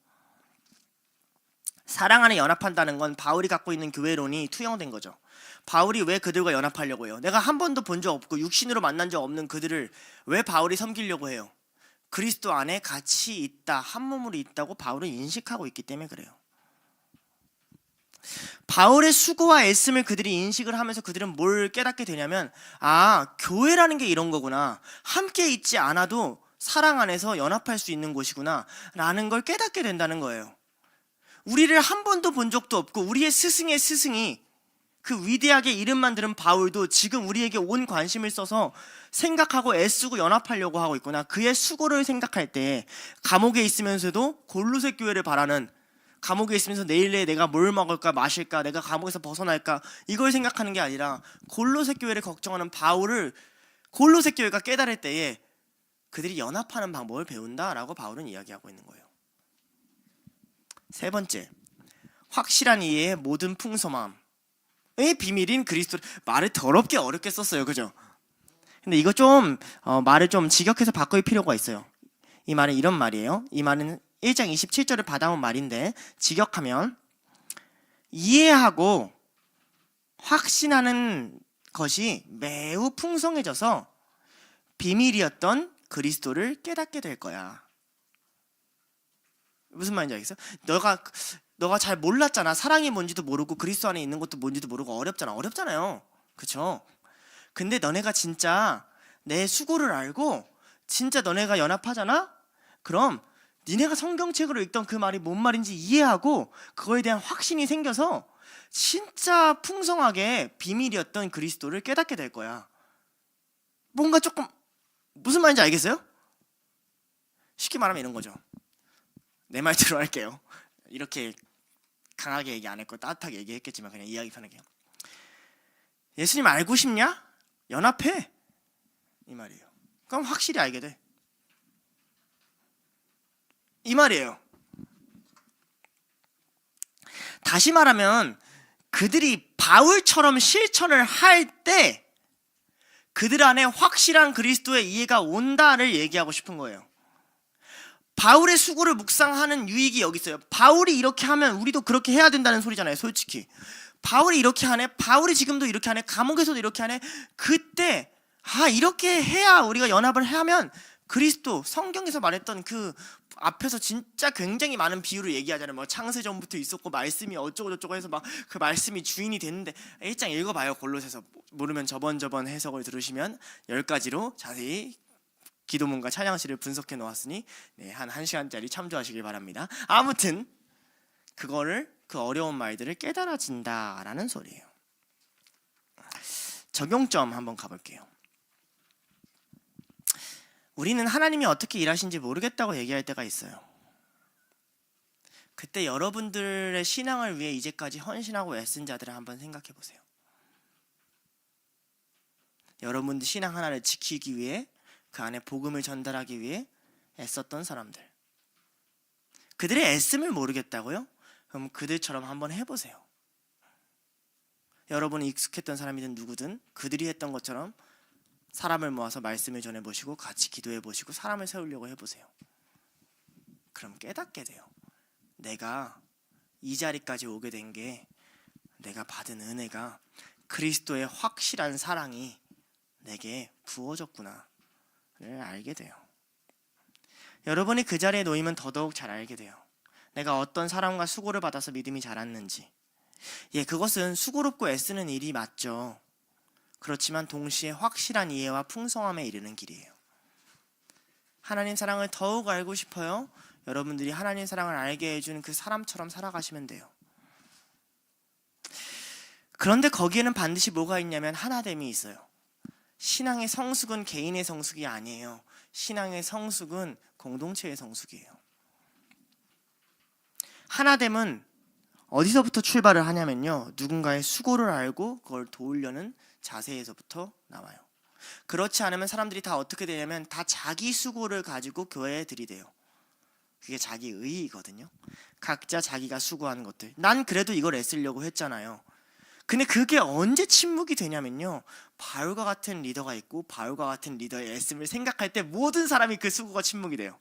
사랑 안에 연합한다는 건 바울이 갖고 있는 교회론이 투영된 거죠. 바울이 왜 그들과 연합하려고 해요? 내가 한 번도 본 적 없고 육신으로 만난 적 없는 그들을 왜 바울이 섬기려고 해요? 그리스도 안에 같이 있다, 한 몸으로 있다고 바울은 인식하고 있기 때문에 그래요. 바울의 수고와 애씀을 그들이 인식을 하면서 그들은 뭘 깨닫게 되냐면, 아, 교회라는 게 이런 거구나. 함께 있지 않아도 사랑 안에서 연합할 수 있는 곳이구나 라는 걸 깨닫게 된다는 거예요. 우리를 한 번도 본 적도 없고 우리의 스승의 스승이, 그 위대하게 이름만 들은 바울도 지금 우리에게 온 관심을 써서 생각하고 애쓰고 연합하려고 하고 있구나. 그의 수고를 생각할 때 감옥에 있으면서도 골로새 교회를 바라는, 감옥에 있으면서 내일에 내가 뭘 먹을까 마실까, 내가 감옥에서 벗어날까, 이걸 생각하는 게 아니라 골로새 교회를 걱정하는 바울을 골로새 교회가 깨달을 때에 그들이 연합하는 방법을 배운다라고 바울은 이야기하고 있는 거예요. 세 번째, 확실한 이해의 모든 풍성함의 비밀인 그리스도. 말을 더럽게 어렵게 썼어요. 그죠? 근데 이거 좀 말을 좀 직역해서 바꿀 필요가 있어요. 이 말은 이런 말이에요. 이 말은 1장 27절을 받아온 말인데, 직역하면 이해하고 확신하는 것이 매우 풍성해져서 비밀이었던 그리스도를 깨닫게 될 거야. 무슨 말인지 알겠어요? 너가 잘 몰랐잖아. 사랑이 뭔지도 모르고 그리스도 안에 있는 것도 뭔지도 모르고 어렵잖아요. 그쵸? 근데 너네가 진짜 내 수고를 알고 진짜 너네가 연합하잖아? 그럼 니네가 성경책으로 읽던 그 말이 뭔 말인지 이해하고 그거에 대한 확신이 생겨서 진짜 풍성하게 비밀이었던 그리스도를 깨닫게 될 거야. 뭔가 조금 무슨 말인지 알겠어요? 쉽게 말하면 이런 거죠. 내 말대로 할게요. 이렇게 강하게 얘기 안 했고 따뜻하게 얘기했겠지만 그냥 이해하기 편하게. 예수님 알고 싶냐? 연합해. 이 말이에요. 그럼 확실히 알게 돼. 이 말이에요. 다시 말하면 그들이 바울처럼 실천을 할 때 그들 안에 확실한 그리스도의 이해가 온다를 얘기하고 싶은 거예요. 바울의 수고를 묵상하는 유익이 여기 있어요. 바울이 이렇게 하면 우리도 그렇게 해야 된다는 소리잖아요. 솔직히 바울이 이렇게 하네, 바울이 지금도 이렇게 하네, 감옥에서도 이렇게 하네. 그때 이렇게 해야 우리가 연합을 하면 그리스도, 성경에서 말했던 그 앞에서 진짜 굉장히 많은 비유를 얘기하잖아요. 뭐 창세전부터 있었고 말씀이 어쩌고 저쩌고 해서 막 그 말씀이 주인이 됐는데 1장 읽어봐요. 골로새서. 모르면 저번 해석을 들으시면 10가지로 자세히 기도문과 찬양시를 분석해 놓았으니 한 1시간짜리 참조하시길 바랍니다. 아무튼 그거를, 그 어려운 말들을 깨달아진다라는 소리예요. 적용점 한번 가볼게요. 우리는 하나님이 어떻게 일하신지 모르겠다고 얘기할 때가 있어요. 그때 여러분들의 신앙을 위해 이제까지 헌신하고 애쓴 자들을 한번 생각해 보세요. 여러분들 신앙 하나를 지키기 위해, 그 안에 복음을 전달하기 위해 애썼던 사람들. 그들의 애씀을 모르겠다고요? 그럼 그들처럼 한번 해보세요. 여러분이 익숙했던 사람이든 누구든 그들이 했던 것처럼 사람을 모아서 말씀을 전해보시고 같이 기도해보시고 사람을 세우려고 해보세요. 그럼 깨닫게 돼요. 내가 이 자리까지 오게 된 게, 내가 받은 은혜가 그리스도의 확실한 사랑이 내게 부어졌구나를 알게 돼요. 여러분이 그 자리에 놓이면 더더욱 잘 알게 돼요. 내가 어떤 사람과 수고를 받아서 믿음이 자랐는지. 그것은 수고롭고 애쓰는 일이 맞죠. 그렇지만 동시에 확실한 이해와 풍성함에 이르는 길이에요. 하나님 사랑을 더욱 알고 싶어요? 여러분들이 하나님 사랑을 알게 해주는 그 사람처럼 살아가시면 돼요. 그런데 거기에는 반드시 뭐가 있냐면 하나됨이 있어요. 신앙의 성숙은 개인의 성숙이 아니에요. 신앙의 성숙은 공동체의 성숙이에요. 하나됨은 어디서부터 출발을 하냐면요, 누군가의 수고를 알고 그걸 도우려는 자세에서부터 나와요. 그렇지 않으면 사람들이 다 어떻게 되냐면 다 자기 수고를 가지고 교회에 들이대요. 그게 자기 의의거든요. 각자 자기가 수고하는 것들. 난 그래도 이걸 애쓰려고 했잖아요. 근데 그게 언제 침묵이 되냐면요, 바울과 같은 리더가 있고 바울과 같은 리더의 애씀을 생각할 때 모든 사람이 그 수고가 침묵이 돼요.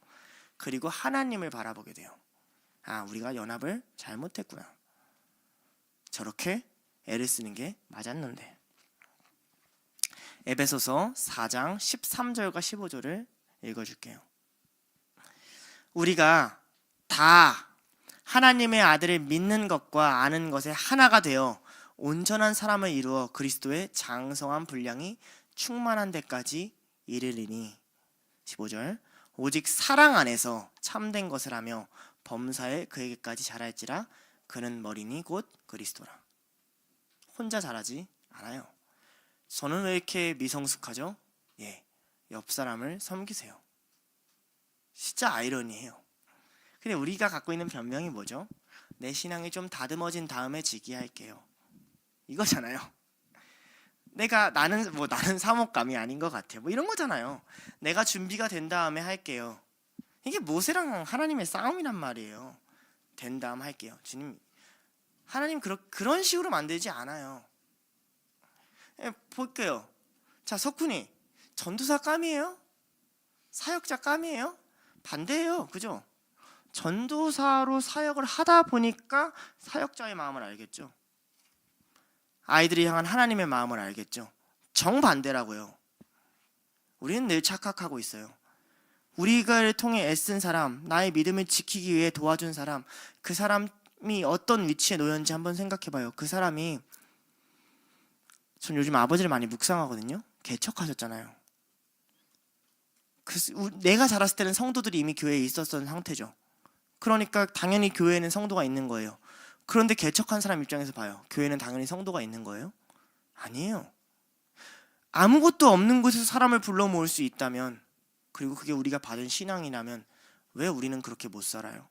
그리고 하나님을 바라보게 돼요. 우리가 연합을 잘못했구나. 저렇게 애를 쓰는 게 맞았는데. 에베소서 4장 13절과 15절을 읽어줄게요. 우리가 다 하나님의 아들을 믿는 것과 아는 것에 하나가 되어 온전한 사람을 이루어 그리스도의 장성한 분량이 충만한 데까지 이르리니. 15절. 오직 사랑 안에서 참된 것을 하며 범사에 그에게까지 자랄지라. 그는 머리니 곧 그리스도라. 혼자 자라지 않아요. 저는 왜 이렇게 미성숙하죠? 옆 사람을 섬기세요. 진짜 아이러니해요. 근데 우리가 갖고 있는 변명이 뭐죠? 내 신앙이 좀 다듬어진 다음에 직이할게요. 이거잖아요. 나는 사목감이 아닌 것 같아요. 이런 거잖아요. 내가 준비가 된 다음에 할게요. 이게 모세랑 하나님의 싸움이란 말이에요. 된 다음 할게요. 주님, 하나님 그런 식으로 만들지 않아요. 볼게요. 자, 석훈이 전도사 감이에요? 사역자 감이에요? 반대예요. 그죠? 전도사로 사역을 하다 보니까 사역자의 마음을 알겠죠. 아이들이 향한 하나님의 마음을 알겠죠. 정반대라고요. 우리는 늘 착각하고 있어요. 우리가 통해 애쓴 사람, 나의 믿음을 지키기 위해 도와준 사람, 그 사람이 어떤 위치에 놓였는지 한번 생각해봐요. 그 사람이, 전 요즘 아버지를 많이 묵상하거든요. 개척하셨잖아요. 내가 자랐을 때는 성도들이 이미 교회에 있었던 상태죠. 그러니까 당연히 교회에는 성도가 있는 거예요. 그런데 개척한 사람 입장에서 봐요. 교회는 당연히 성도가 있는 거예요? 아니에요. 아무것도 없는 곳에서 사람을 불러 모을 수 있다면, 그리고 그게 우리가 받은 신앙이라면 왜 우리는 그렇게 못 살아요?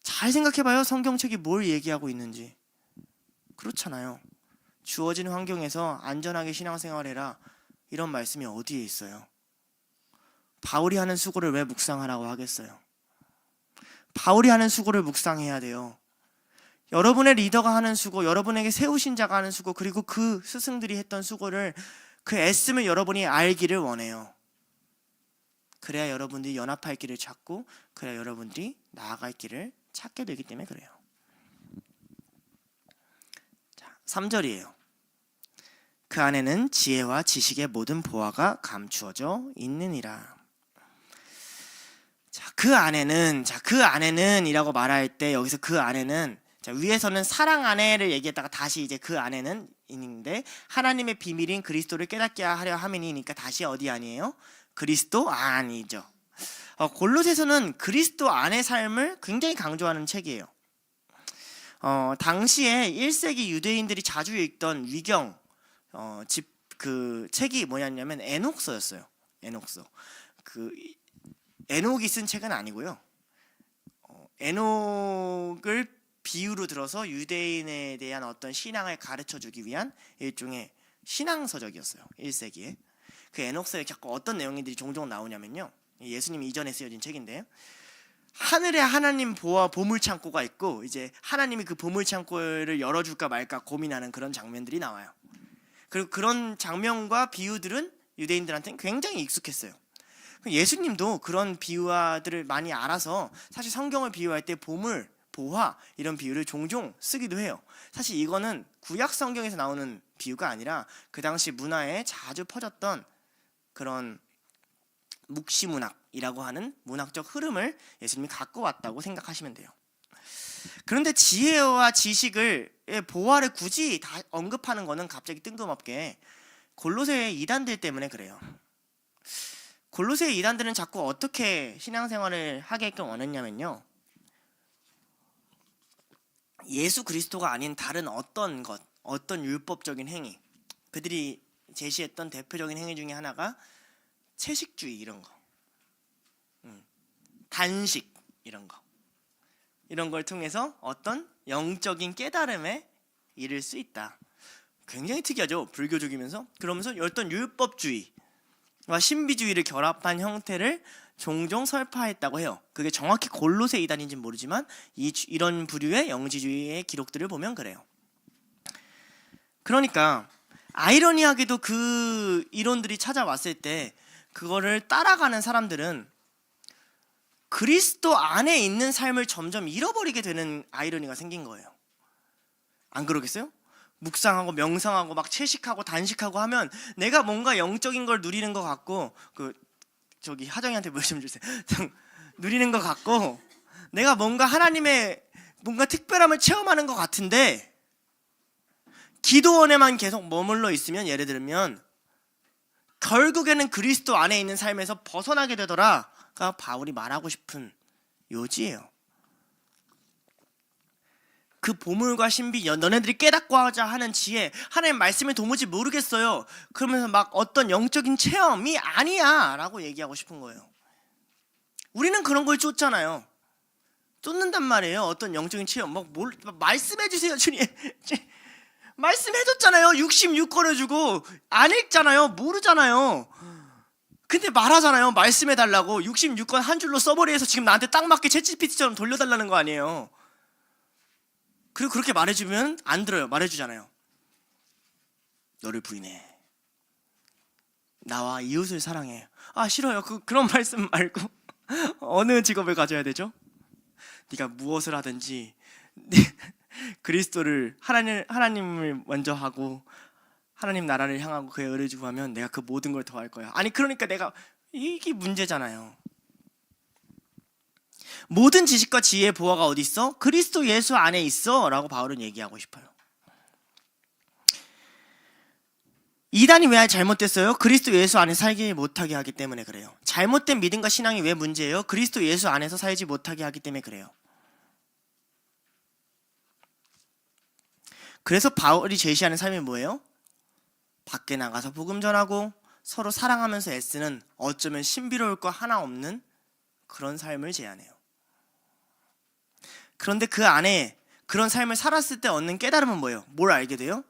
잘 생각해봐요. 성경책이 뭘 얘기하고 있는지. 그렇잖아요. 주어진 환경에서 안전하게 신앙생활해라, 이런 말씀이 어디에 있어요? 바울이 하는 수고를 왜 묵상하라고 하겠어요? 바울이 하는 수고를 묵상해야 돼요. 여러분의 리더가 하는 수고, 여러분에게 세우신 자가 하는 수고, 그리고 그 스승들이 했던 수고를, 그 애씀을 여러분이 알기를 원해요. 그래야 여러분들이 연합할 길을 찾고, 그래야 여러분들이 나아갈 길을 찾게 되기 때문에 그래요. 자, 3절이에요. 그 안에는 지혜와 지식의 모든 보화가 감추어져 있느니라. 그 안에는 이라고 말할 때, 여기서 그 안에는, 자, 위에서는 사랑 안에를 얘기했다가 다시 이제 그 안에는 있는데, 하나님의 비밀인 그리스도를 깨닫게 하려 함이니까 다시 어디 안이에요? 그리스도 안이죠. 골로새서는 그리스도 안의 삶을 굉장히 강조하는 책이에요. 당시에 1세기 유대인들이 자주 읽던 위경 그 책이 뭐였냐면 에녹서였어요. 에녹서. 그 에녹이 쓴 책은 아니고요. 에녹을 비유로 들어서 유대인에 대한 어떤 신앙을 가르쳐주기 위한 일종의 신앙서적이었어요. 1세기에. 그 에녹서에 자꾸 어떤 내용들이 종종 나오냐면요, 예수님 이전에 쓰여진 책인데, 하늘에 하나님 보물 창고가 있고, 이제 하나님이 그 보물 창고를 열어줄까 말까 고민하는 그런 장면들이 나와요. 그리고 그런 장면과 비유들은 유대인들한테는 굉장히 익숙했어요. 예수님도 그런 비유들을 많이 알아서 사실 성경을 비유할 때 보물, 보화 이런 비유를 종종 쓰기도 해요. 사실 이거는 구약 성경에서 나오는 비유가 아니라 그 당시 문화에 자주 퍼졌던 그런 묵시문학이라고 하는 문학적 흐름을 예수님이 갖고 왔다고 생각하시면 돼요. 그런데 지혜와 지식을, 보화를 굳이 다 언급하는 거는 갑자기 뜬금없게 골로새의 이단들 때문에 그래요. 골로새의 이단들은 자꾸 어떻게 신앙생활을 하게끔 원했냐면요, 예수 그리스도가 아닌 다른 어떤 것, 어떤 율법적인 행위, 그들이 제시했던 대표적인 행위 중에 하나가 채식주의 이런 거, 단식 이런 걸 통해서 어떤 영적인 깨달음에 이를 수 있다. 굉장히 특이하죠. 불교적이면서. 그러면서 어떤 율법주의와 신비주의를 결합한 형태를 종종 설파했다고 해요. 그게 정확히 골로새 이단인지는 모르지만 이런 부류의 영지주의의 기록들을 보면 그래요. 그러니까 아이러니하게도 그 이론들이 찾아왔을 때 그거를 따라가는 사람들은 그리스도 안에 있는 삶을 점점 잃어버리게 되는 아이러니가 생긴 거예요. 안 그러겠어요? 묵상하고 명상하고 막 채식하고 단식하고 하면 내가 뭔가 영적인 걸 누리는 것 같고, 저기 하정이한테 물 좀 주세요. 누리는 것 같고, 내가 뭔가 하나님의 뭔가 특별함을 체험하는 것 같은데, 기도원에만 계속 머물러 있으면, 예를 들면 결국에는 그리스도 안에 있는 삶에서 벗어나게 되더라가 바울이 말하고 싶은 요지예요. 그 보물과 신비, 너네들이 깨닫고자 하는 지혜, 하나님 말씀을 도무지 모르겠어요. 그러면서 막 어떤 영적인 체험이 아니야 라고 얘기하고 싶은 거예요. 우리는 그런 걸 쫓잖아요. 쫓는단 말이에요. 어떤 영적인 체험, 말씀해 주세요 주님. 말씀해줬잖아요. 66권을 주고 안 읽잖아요. 모르잖아요. 근데 말하잖아요. 말씀해달라고. 66권 한 줄로 써버리해서 지금 나한테 딱 맞게 챗GPT처럼 돌려달라는 거 아니에요. 그리고 그렇게 말해주면 안 들어요. 말해주잖아요. 너를 부인해. 나와 이웃을 사랑해. 아, 싫어요. 그런 말씀 말고 어느 직업을 가져야 되죠? 네가 무엇을 하든지 그리스도를, 하나님을 먼저 하고 하나님 나라를 향하고 그의 의를 구하면 내가 그 모든 걸 더할 거야. 아니 그러니까 이게 문제잖아요. 모든 지식과 지혜의 보화가 어디 있어? 그리스도 예수 안에 있어 라고 바울은 얘기하고 싶어요. 이단이 왜 잘못됐어요? 그리스도 예수 안에 살지 못하게 하기 때문에 그래요. 잘못된 믿음과 신앙이 왜 문제예요? 그리스도 예수 안에서 살지 못하게 하기 때문에 그래요. 그래서 바울이 제시하는 삶이 뭐예요? 밖에 나가서 복음 전하고 서로 사랑하면서 애쓰는, 어쩌면 신비로울 거 하나 없는 그런 삶을 제안해요. 그런데 그 안에 그런 삶을 살았을 때 얻는 깨달음은 뭐예요? 뭘 알게 돼요?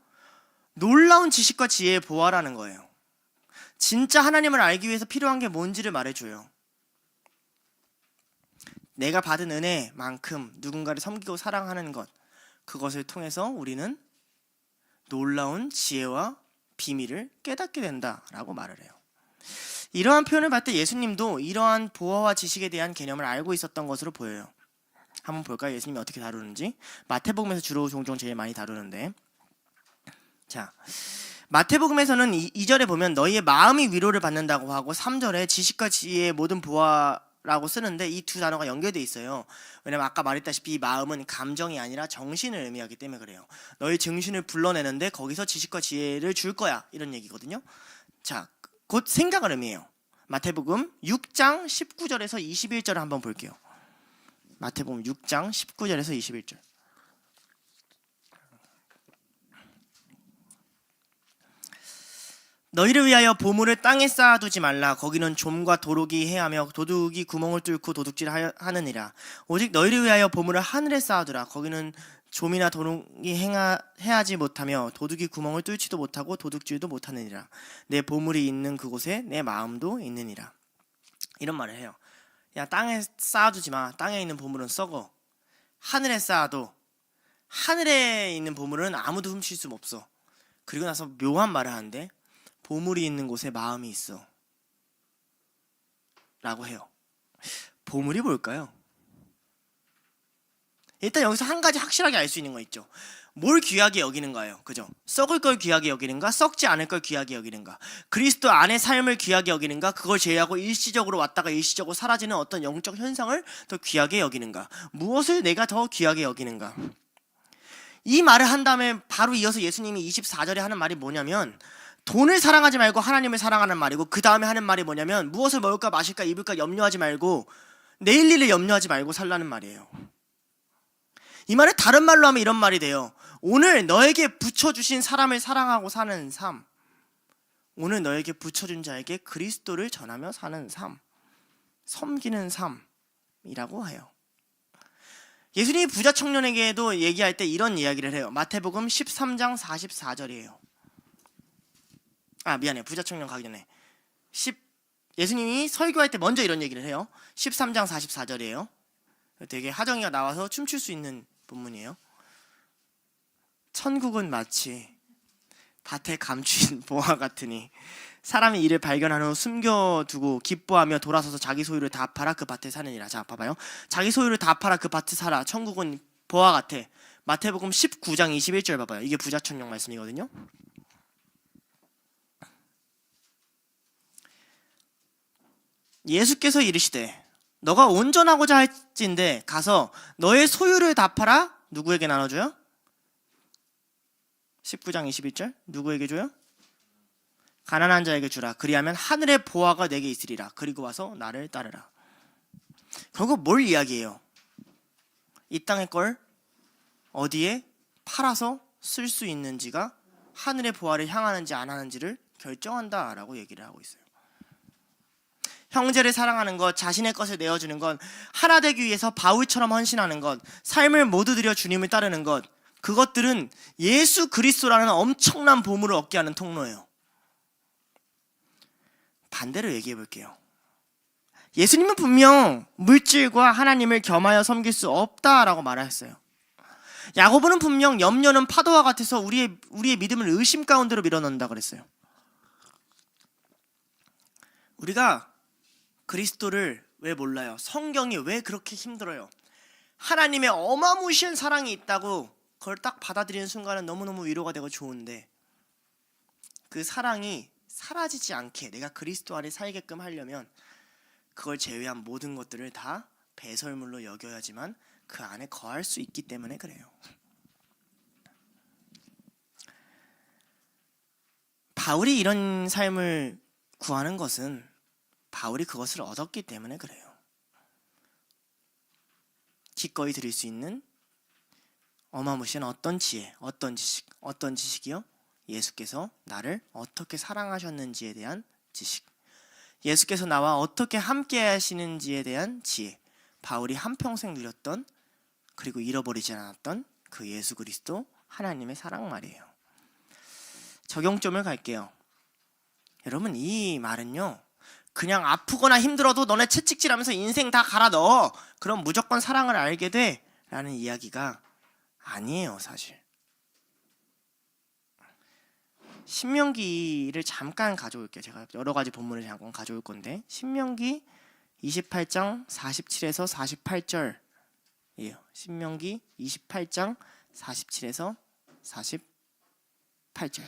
놀라운 지식과 지혜의 보화라는 거예요. 진짜 하나님을 알기 위해서 필요한 게 뭔지를 말해줘요. 내가 받은 은혜만큼 누군가를 섬기고 사랑하는 것, 그것을 통해서 우리는 놀라운 지혜와 비밀을 깨닫게 된다라고 말을 해요. 이러한 표현을 봤을 때 예수님도 이러한 보화와 지식에 대한 개념을 알고 있었던 것으로 보여요. 한번 볼까요? 예수님이 어떻게 다루는지. 마태복음에서 주로 종종 제일 많이 다루는데, 자, 마태복음에서는 2절에 보면 너희의 마음이 위로를 받는다고 하고 3절에 지식과 지혜의 모든 보화라고 쓰는데 이 두 단어가 연결되어 있어요. 왜냐면 아까 말했다시피 이 마음은 감정이 아니라 정신을 의미하기 때문에 그래요. 너희 정신을 불러내는데 거기서 지식과 지혜를 줄 거야, 이런 얘기거든요. 자, 곧 생각을 의미해요. 마태복음 6장 19절에서 21절을 한번 볼게요. 마태복음 6장 19절에서 21절. 너희를 위하여 보물을 땅에 쌓아두지 말라. 거기는 좀과 도둑이 해하며 도둑이 구멍을 뚫고 도둑질하느니라. 오직 너희를 위하여 보물을 하늘에 쌓아두라. 거기는 좀이나 도둑이 해하지 못하며 도둑이 구멍을 뚫지도 못하고 도둑질도 못하느니라. 내 보물이 있는 그곳에 내 마음도 있느니라. 이런 말을 해요. 야, 땅에 쌓아두지 마. 땅에 있는 보물은 썩어. 하늘에 쌓아도 하늘에 있는 보물은 아무도 훔칠 수 없어. 그리고 나서 묘한 말을 하는데 보물이 있는 곳에 마음이 있어 라고 해요. 보물이 뭘까요? 일단 여기서 한 가지 확실하게 알 수 있는 거 있죠. 뭘 귀하게 여기는가요? 그죠? 썩을 걸 귀하게 여기는가? 썩지 않을 걸 귀하게 여기는가? 그리스도 안의 삶을 귀하게 여기는가? 그걸 제외하고 일시적으로 왔다가 일시적으로 사라지는 어떤 영적 현상을 더 귀하게 여기는가? 무엇을 내가 더 귀하게 여기는가? 이 말을 한 다음에 바로 이어서 예수님이 24절에 하는 말이 뭐냐면 돈을 사랑하지 말고 하나님을 사랑하는 말이고, 그 다음에 하는 말이 뭐냐면 무엇을 먹을까 마실까 입을까 염려하지 말고 내일 일을 염려하지 말고 살라는 말이에요. 이 말을 다른 말로 하면 이런 말이 돼요. 오늘 너에게 붙여주신 사람을 사랑하고 사는 삶, 오늘 너에게 붙여준 자에게 그리스도를 전하며 사는 삶, 섬기는 삶이라고 해요. 예수님이 부자 청년에게도 얘기할 때 이런 이야기를 해요. 마태복음 13장 44절이에요. 부자 청년 가기 전에 예수님이 설교할 때 먼저 이런 얘기를 해요. 13장 44절이에요. 되게 하정이가 나와서 춤출 수 있는 본문이에요. 천국은 마치 밭에 감추인 보화 같으니 사람이 이를 발견한 후 숨겨두고 기뻐하며 돌아서서 자기 소유를 다 팔아 그 밭에 사느니라. 자, 봐봐요. 자기 소유를 다 팔아 그 밭에 살아. 천국은 보화 같아. 마태복음 19장 21절 봐봐요. 이게 부자 청년 말씀이거든요. 예수께서 이르시되 너가 온전하고자 할진대 가서 너의 소유를 다 팔아 누구에게 나눠줘요? 19장 21절 누구에게 줘요? 가난한 자에게 주라. 그리하면 하늘의 보화가 내게 있으리라. 그리고 와서 나를 따르라. 결국 뭘 이야기해요? 이 땅의 걸 어디에 팔아서 쓸 수 있는지가 하늘의 보화를 향하는지 안 하는지를 결정한다라고 얘기를 하고 있어요. 형제를 사랑하는 것, 자신의 것을 내어주는 것, 하나 되기 위해서 바울처럼 헌신하는 것, 삶을 모두 들여 주님을 따르는 것, 그것들은 예수 그리스도라는 엄청난 보물을 얻게 하는 통로예요. 반대로 얘기해 볼게요. 예수님은 분명 물질과 하나님을 겸하여 섬길 수 없다라고 말하셨어요. 야고보는 분명 염려는 파도와 같아서 우리의 믿음을 의심 가운데로 밀어넣는다 그랬어요. 우리가 그리스도를 왜 몰라요? 성경이 왜 그렇게 힘들어요? 하나님의 어마무시한 사랑이 있다고 그걸 딱 받아들이는 순간은 너무너무 위로가 되고 좋은데, 그 사랑이 사라지지 않게 내가 그리스도 안에 살게끔 하려면 그걸 제외한 모든 것들을 다 배설물로 여겨야지만 그 안에 거할 수 있기 때문에 그래요. 바울이 이런 삶을 구하는 것은 바울이 그것을 얻었기 때문에 그래요. 기꺼이 드릴 수 있는 어마무시한 어떤 지혜, 어떤 지식이요? 예수께서 나를 어떻게 사랑하셨는지에 대한 지식, 예수께서 나와 어떻게 함께 하시는지에 대한 지혜, 바울이 한평생 누렸던, 그리고 잃어버리지 않았던 그 예수 그리스도 하나님의 사랑 말이에요. 적용점을 갈게요. 여러분, 이 말은요, 그냥 아프거나 힘들어도 너네 채찍질하면서 인생 다 갈아 넣어, 그럼 무조건 사랑을 알게 돼 라는 이야기가 아니에요. 사실 신명기를 잠깐 가져올게요. 제가 여러 가지 본문을 잠깐 가져올 건데, 신명기 28장 47에서 48절이에요. 신명기 28장 47에서 48절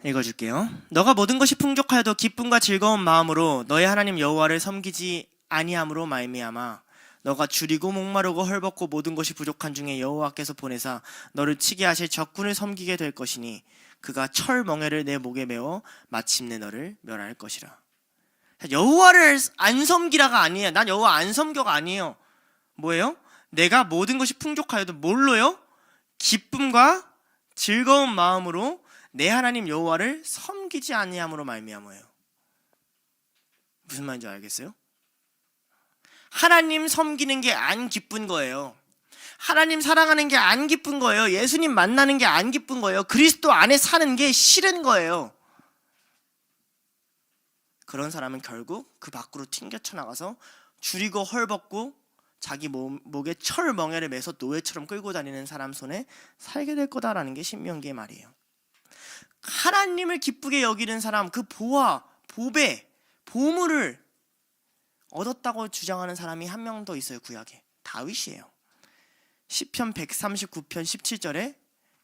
읽어줄게요. 너가 모든 것이 풍족하여도 기쁨과 즐거운 마음으로 너의 하나님 여호와를 섬기지 아니함으로 말미암아 너가 줄이고 목마르고 헐벗고 모든 것이 부족한 중에 여호와께서 보내사 너를 치게 하실 적군을 섬기게 될 것이니 그가 철 멍에를 내 목에 메어 마침내 너를 멸할 것이라. 여호와를 안 섬기라가 아니에요. 난 여호와 안 섬겨가 아니에요. 뭐예요? 내가 모든 것이 풍족하여도 뭘로요? 기쁨과 즐거운 마음으로 내 하나님 여호와를 섬기지 아니함으로 말미암아요. 무슨 말인지 알겠어요? 하나님 섬기는 게 안 기쁜 거예요. 하나님 사랑하는 게 안 기쁜 거예요. 예수님 만나는 게 안 기쁜 거예요. 그리스도 안에 사는 게 싫은 거예요. 그런 사람은 결국 그 밖으로 튕겨쳐 나가서 줄이고 헐벗고 자기 목에 철 멍에를 매서 노예처럼 끌고 다니는 사람 손에 살게 될 거다라는 게 신명기의 말이에요. 하나님을 기쁘게 여기는 사람, 그 보화, 보배, 보물을 얻었다고 주장하는 사람이 한 명 더 있어요. 구약에 다윗이에요. 시편 139편 17절에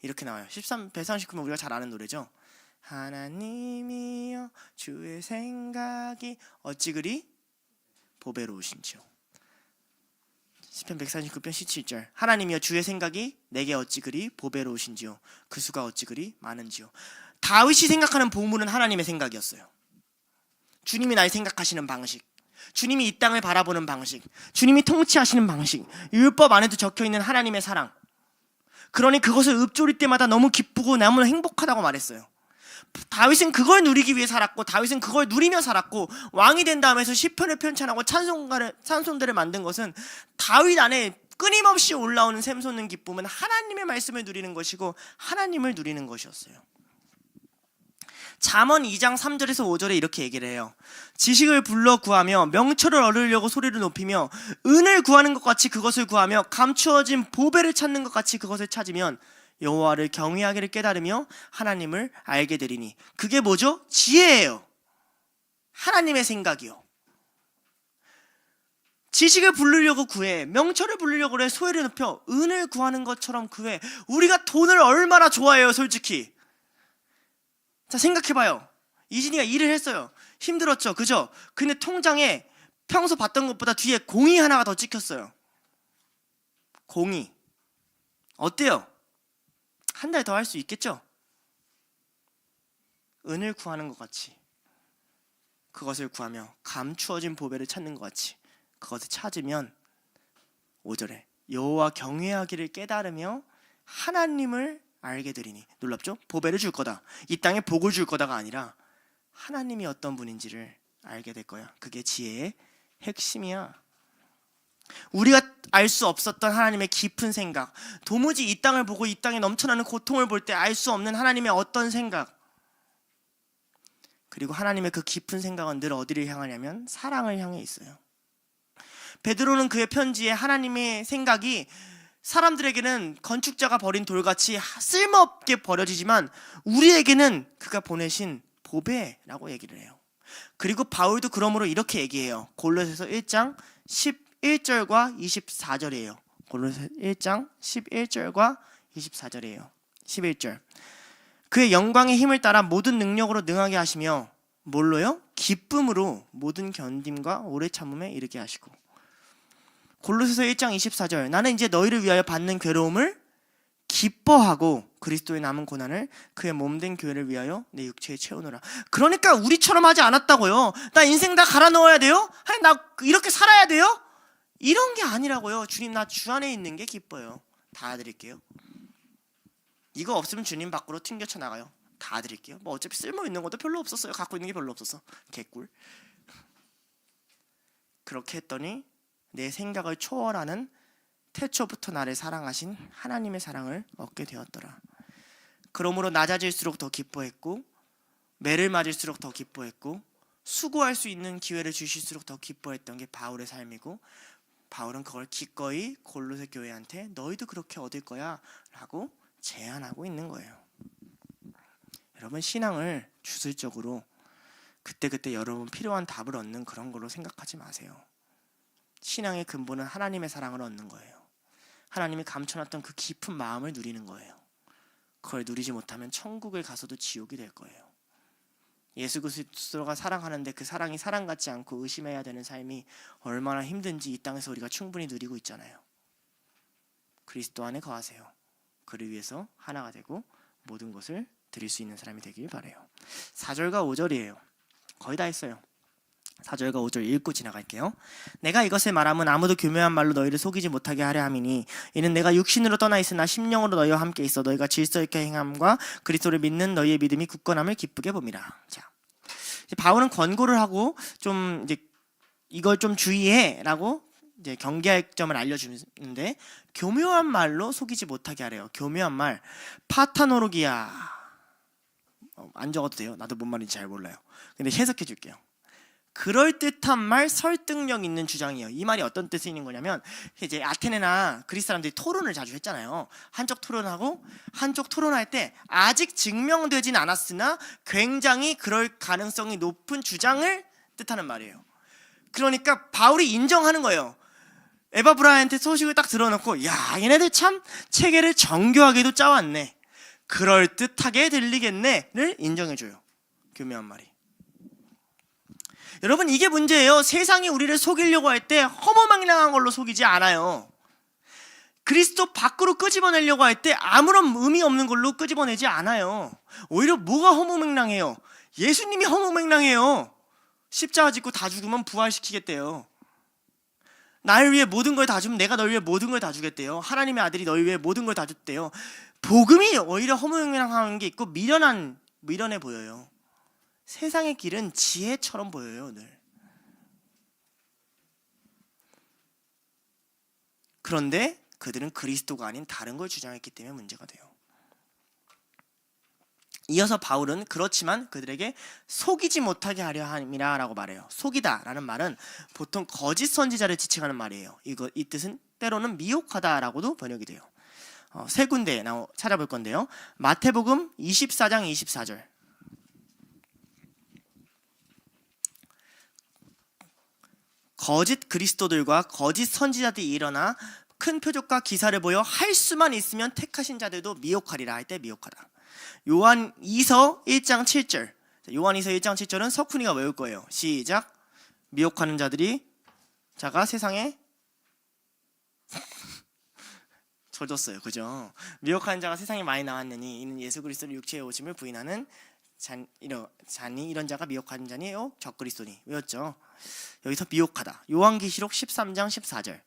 이렇게 나와요. 139면 우리가 잘 아는 노래죠. 하나님이여 주의 생각이 어찌 그리 보배로우신지요. 시편 139편 17절 하나님이여 주의 생각이 내게 어찌 그리 보배로우신지요. 그 수가 어찌 그리 많은지요. 다윗이 생각하는 보물은 하나님의 생각이었어요. 주님이 날 생각하시는 방식, 주님이 이 땅을 바라보는 방식, 주님이 통치하시는 방식, 율법 안에도 적혀있는 하나님의 사랑. 그러니 그것을 읊조릴 때마다 너무 기쁘고 너무 행복하다고 말했어요. 다윗은 그걸 누리기 위해 살았고, 다윗은 그걸 누리며 살았고, 왕이 된 다음에서 시편을 편찬하고 찬송들을 만든 것은 다윗 안에 끊임없이 올라오는 샘솟는 기쁨은 하나님의 말씀을 누리는 것이고 하나님을 누리는 것이었어요. 잠언 2장 3절에서 5절에 이렇게 얘기를 해요. 지식을 불러 구하며 명철을 얻으려고 소리를 높이며 은을 구하는 것 같이 그것을 구하며 감추어진 보배를 찾는 것 같이 그것을 찾으면 여호와를 경외하기를 깨달으며 하나님을 알게 되리니. 그게 뭐죠? 지혜예요. 하나님의 생각이요. 지식을 부르려고 구해, 명철을 부르려고 그래, 소리를 높여 은을 구하는 것처럼 구해. 우리가 돈을 얼마나 좋아해요, 솔직히. 자, 생각해봐요. 이진이가 일을 했어요. 힘들었죠, 그죠? 근데 통장에 평소 받던 것보다 뒤에 공이 하나가 더 찍혔어요. 공이 어때요? 한 달 더 할 수 있겠죠? 은을 구하는 것 같이, 그것을 구하며 감추어진 보배를 찾는 것 같이 그것을 찾으면 5절에 여호와 경외하기를 깨달으며 하나님을 알게 되리니. 놀랍죠? 보배를 줄 거다, 이 땅에 복을 줄 거다가 아니라 하나님이 어떤 분인지를 알게 될 거야. 그게 지혜의 핵심이야. 우리가 알 수 없었던 하나님의 깊은 생각, 도무지 이 땅을 보고 이 땅에 넘쳐나는 고통을 볼 때 알 수 없는 하나님의 어떤 생각, 그리고 하나님의 그 깊은 생각은 늘 어디를 향하냐면 사랑을 향해 있어요. 베드로는 그의 편지에 하나님의 생각이 사람들에게는 건축자가 버린 돌같이 쓸모없게 버려지지만 우리에게는 그가 보내신 보배라고 얘기를 해요. 그리고 바울도 그러므로 이렇게 얘기해요. 골로새서 1장 11절과 24절이에요. 골로새 1장 11절과 24절이에요. 11절 그의 영광의 힘을 따라 모든 능력으로 능하게 하시며 뭘로요? 기쁨으로 모든 견딤과 오래 참음에 이르게 하시고. 골로새서 1장 24절 나는 이제 너희를 위하여 받는 괴로움을 기뻐하고 그리스도의 남은 고난을 그의 몸된 교회를 위하여 내 육체에 채우노라. 그러니까 우리처럼 하지 않았다고요. 나 인생 다 갈아 넣어야 돼요? 아니 나 이렇게 살아야 돼요? 이런 게 아니라고요. 주님 나 주 안에 있는 게 기뻐요. 다 드릴게요. 이거 없으면 주님 밖으로 튕겨쳐 나가요. 다 드릴게요. 뭐 어차피 쓸모 있는 것도 별로 없었어요. 갖고 있는 게 별로 없었어. 개꿀. 그렇게 했더니 내 생각을 초월하는 태초부터 나를 사랑하신 하나님의 사랑을 얻게 되었더라. 그러므로 낮아질수록 더 기뻐했고 매를 맞을수록 더 기뻐했고 수고할 수 있는 기회를 주실수록 더 기뻐했던 게 바울의 삶이고, 바울은 그걸 기꺼이 골로새 교회한테 너희도 그렇게 얻을 거야 라고 제안하고 있는 거예요. 여러분, 신앙을 주술적으로 그때그때 여러분 필요한 답을 얻는 그런 걸로 생각하지 마세요. 신앙의 근본은 하나님의 사랑을 얻는 거예요. 하나님이 감춰놨던 그 깊은 마음을 누리는 거예요. 그걸 누리지 못하면 천국에 가서도 지옥이 될 거예요. 예수 그리스도가 사랑하는데 그 사랑이 사랑 같지 않고 의심해야 되는 삶이 얼마나 힘든지 이 땅에서 우리가 충분히 누리고 있잖아요. 그리스도 안에 거하세요. 그를 위해서 하나가 되고 모든 것을 드릴 수 있는 사람이 되길 바라요. 4절과 5절이에요. 거의 다 했어요. 4절과 5절 읽고 지나갈게요. 내가 이것을 말함은 아무도 교묘한 말로 너희를 속이지 못하게 하려 함이니 이는 내가 육신으로 떠나 있으나 심령으로 너희와 함께 있어 너희가 질서 있게 행함과 그리스도를 믿는 너희의 믿음이 굳건함을 기쁘게 봅니다. 자, 이제 바울은 권고를 하고 좀 이제 이걸 좀 주의해라고 이제 경계할 점을 알려주는데, 교묘한 말로 속이지 못하게 하래요. 교묘한 말, 파타노로기아. 안 적어도 돼요. 나도 뭔 말인지 잘 몰라요. 근데 해석해 줄게요. 그럴듯한 말, 설득력 있는 주장이에요. 이 말이 어떤 뜻이 있는 거냐면, 이제 아테네나 그리스 사람들이 토론을 자주 했잖아요. 한쪽 토론하고 한쪽 토론할 때 아직 증명되진 않았으나 굉장히 그럴 가능성이 높은 주장을 뜻하는 말이에요. 그러니까 바울이 인정하는 거예요. 에바 브라이언트 소식을 딱 들어놓고, 야, 얘네들 참 체계를 정교하게도 짜왔네, 그럴듯하게 들리겠네를 인정해줘요. 교묘한 말이. 여러분, 이게 문제예요. 세상이 우리를 속이려고 할 때 허무맹랑한 걸로 속이지 않아요. 그리스도 밖으로 끄집어내려고 할 때 아무런 의미 없는 걸로 끄집어내지 않아요. 오히려 뭐가 허무맹랑해요? 예수님이 허무맹랑해요. 십자가 짓고 다 죽으면 부활시키겠대요. 나를 위해 모든 걸 다 주면 내가 널 위해 모든 걸 다 주겠대요. 하나님의 아들이 널 위해 모든 걸 다 줬대요. 복음이 오히려 허무맹랑한 게 있고 미련해 보여요. 세상의 길은 지혜처럼 보여요, 늘. 그런데 그들은 그리스도가 아닌 다른 걸 주장했기 때문에 문제가 돼요. 이어서 바울은 그렇지만 그들에게 속이지 못하게 하려 함이라 라고 말해요. 속이다 라는 말은 보통 거짓 선지자를 지칭하는 말이에요. 이 뜻은 때로는 미혹하다 라고도 번역이 돼요. 세 군데 찾아볼 건데요. 마태복음 24장 24절. 거짓 그리스도들과 거짓 선지자들이 일어나 큰 표적과 기사를 보여 할 수만 있으면 택하신 자들도 미혹하리라 할 때 미혹하다. 요한 2서 1장 7절. 요한 2서 1장 7절은 석훈이가 외울 거예요. 시작. 미혹하는 자가 세상에 젖었어요. 그죠? 미혹하는 자가 세상에 많이 나왔느니 이는 예수 그리스도를 육체에 오심을 부인하는 이런 자가 미혹하는 자니요 적그리스도니. 외웠죠? 여기서 미혹하다. 요한계시록 13장 14절.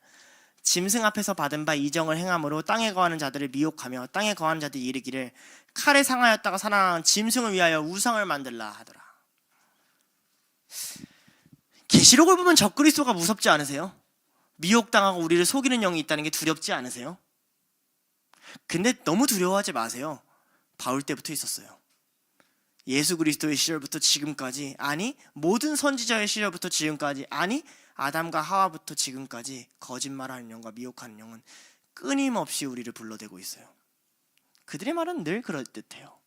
짐승 앞에서 받은 바 이정을 행함으로 땅에 거하는 자들을 미혹하며 땅에 거하는 자들이 이르기를 칼에 상하였다가 살아난 짐승을 위하여 우상을 만들라 하더라. 계시록을 보면 적그리스도가 무섭지 않으세요? 미혹당하고 우리를 속이는 영이 있다는 게 두렵지 않으세요? 근데 너무 두려워하지 마세요. 바울 때부터 있었어요. 예수 그리스도의 시절부터 지금까지, 아니 모든 선지자의 시절부터 지금까지, 아니 아담과 하와부터 지금까지 거짓말하는 영과 미혹하는 영은 끊임없이 우리를 불러대고 있어요. 그들의 말은 늘 그럴듯해요.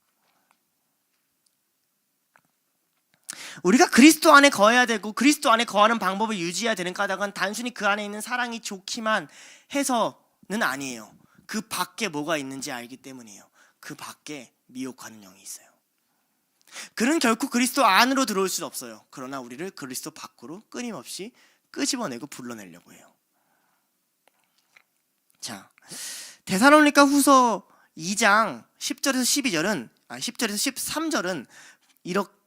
우리가 그리스도 안에 거해야 되고 그리스도 안에 거하는 방법을 유지해야 되는 까닭은 단순히 그 안에 있는 사랑이 좋기만 해서는 아니에요. 그 밖에 뭐가 있는지 알기 때문이에요. 그 밖에 미혹하는 영이 있어요. 그는 결코 그리스도 안으로 들어올 수 없어요. 그러나 우리를 그리스도 밖으로 끊임없이 끄집어내고 불러내려고 해요. 자, 데살로니가 후서 2장 10절에서 12절은 10절에서 13절은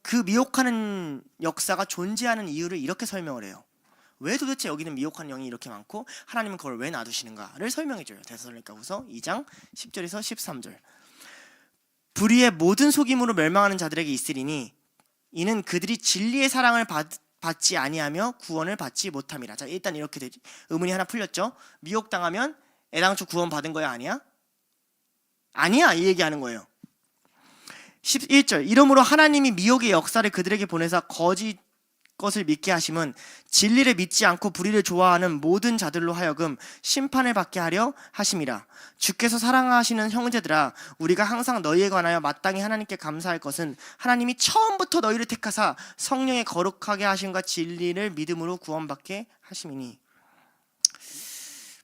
그 미혹하는 역사가 존재하는 이유를 이렇게 설명을 해요. 왜 도대체 여기는 미혹하는 영이 이렇게 많고 하나님은 그걸 왜 놔두시는가를 설명해줘요. 데살로니가 후서 2장 10절에서 13절. 불의의 모든 속임으로 멸망하는 자들에게 있으리니 이는 그들이 진리의 사랑을 받지 아니하며 구원을 받지 못함이라. 자, 일단 이렇게 되지. 의문이 하나 풀렸죠? 미혹당하면 애당초 구원 받은 거야, 아니야? 아니야, 이 얘기하는 거예요. 11절, 이러므로 하나님이 미혹의 역사를 그들에게 보내사 거짓 것을 믿게 하심은 진리를 믿지 않고 불의를 좋아하는 모든 자들로 하여금 심판을 받게 하려 하심이라. 주께서 사랑하시는 형제들아, 우리가 항상 너희에 관하여 마땅히 하나님께 감사할 것은 하나님이 처음부터 너희를 택하사 성령에 거룩하게 하심과 진리를 믿음으로 구원받게 하심이니.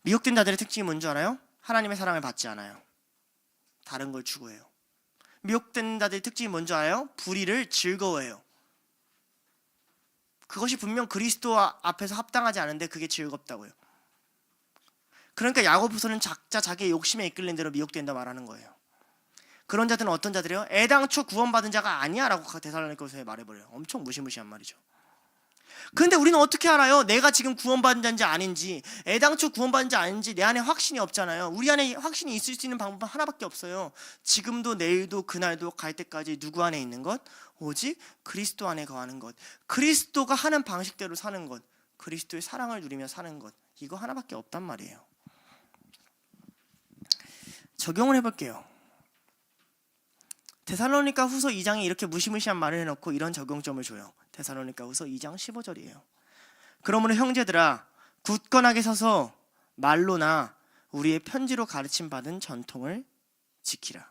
미혹된 자들의 특징이 뭔지 알아요? 하나님의 사랑을 받지 않아요. 다른 걸 추구해요. 미혹된 자들의 특징이 뭔지 알아요? 불의를 즐거워해요. 그것이 분명 그리스도 앞에서 합당하지 않은데 그게 즐겁다고요. 그러니까 야고보서는 각자 자기의 욕심에 이끌린 대로 미혹된다 말하는 거예요. 그런 자들은 어떤 자들이요? 애당초 구원받은 자가 아니야 라고 데살로니가서에 말해버려요. 엄청 무시무시한 말이죠. 그런데 우리는 어떻게 알아요? 내가 지금 구원받은 자인지 아닌지, 애당초 구원받은 자 아닌지 내 안에 확신이 없잖아요. 우리 안에 확신이 있을 수 있는 방법은 하나밖에 없어요. 지금도 내일도 그날도 갈 때까지 누구 안에 있는 것? 오직 그리스도 안에 거하는 것. 그리스도가 하는 방식대로 사는 것. 그리스도의 사랑을 누리며 사는 것. 이거 하나밖에 없단 말이에요. 적용을 해볼게요. 데살로니가 후서 2장에 이렇게 무시무시한 말을 해놓고 이런 적용점을 줘요. 데살로니가 후서 2장 15절이에요. 그러므로 형제들아, 굳건하게 서서 말로나 우리의 편지로 가르침받은 전통을 지키라.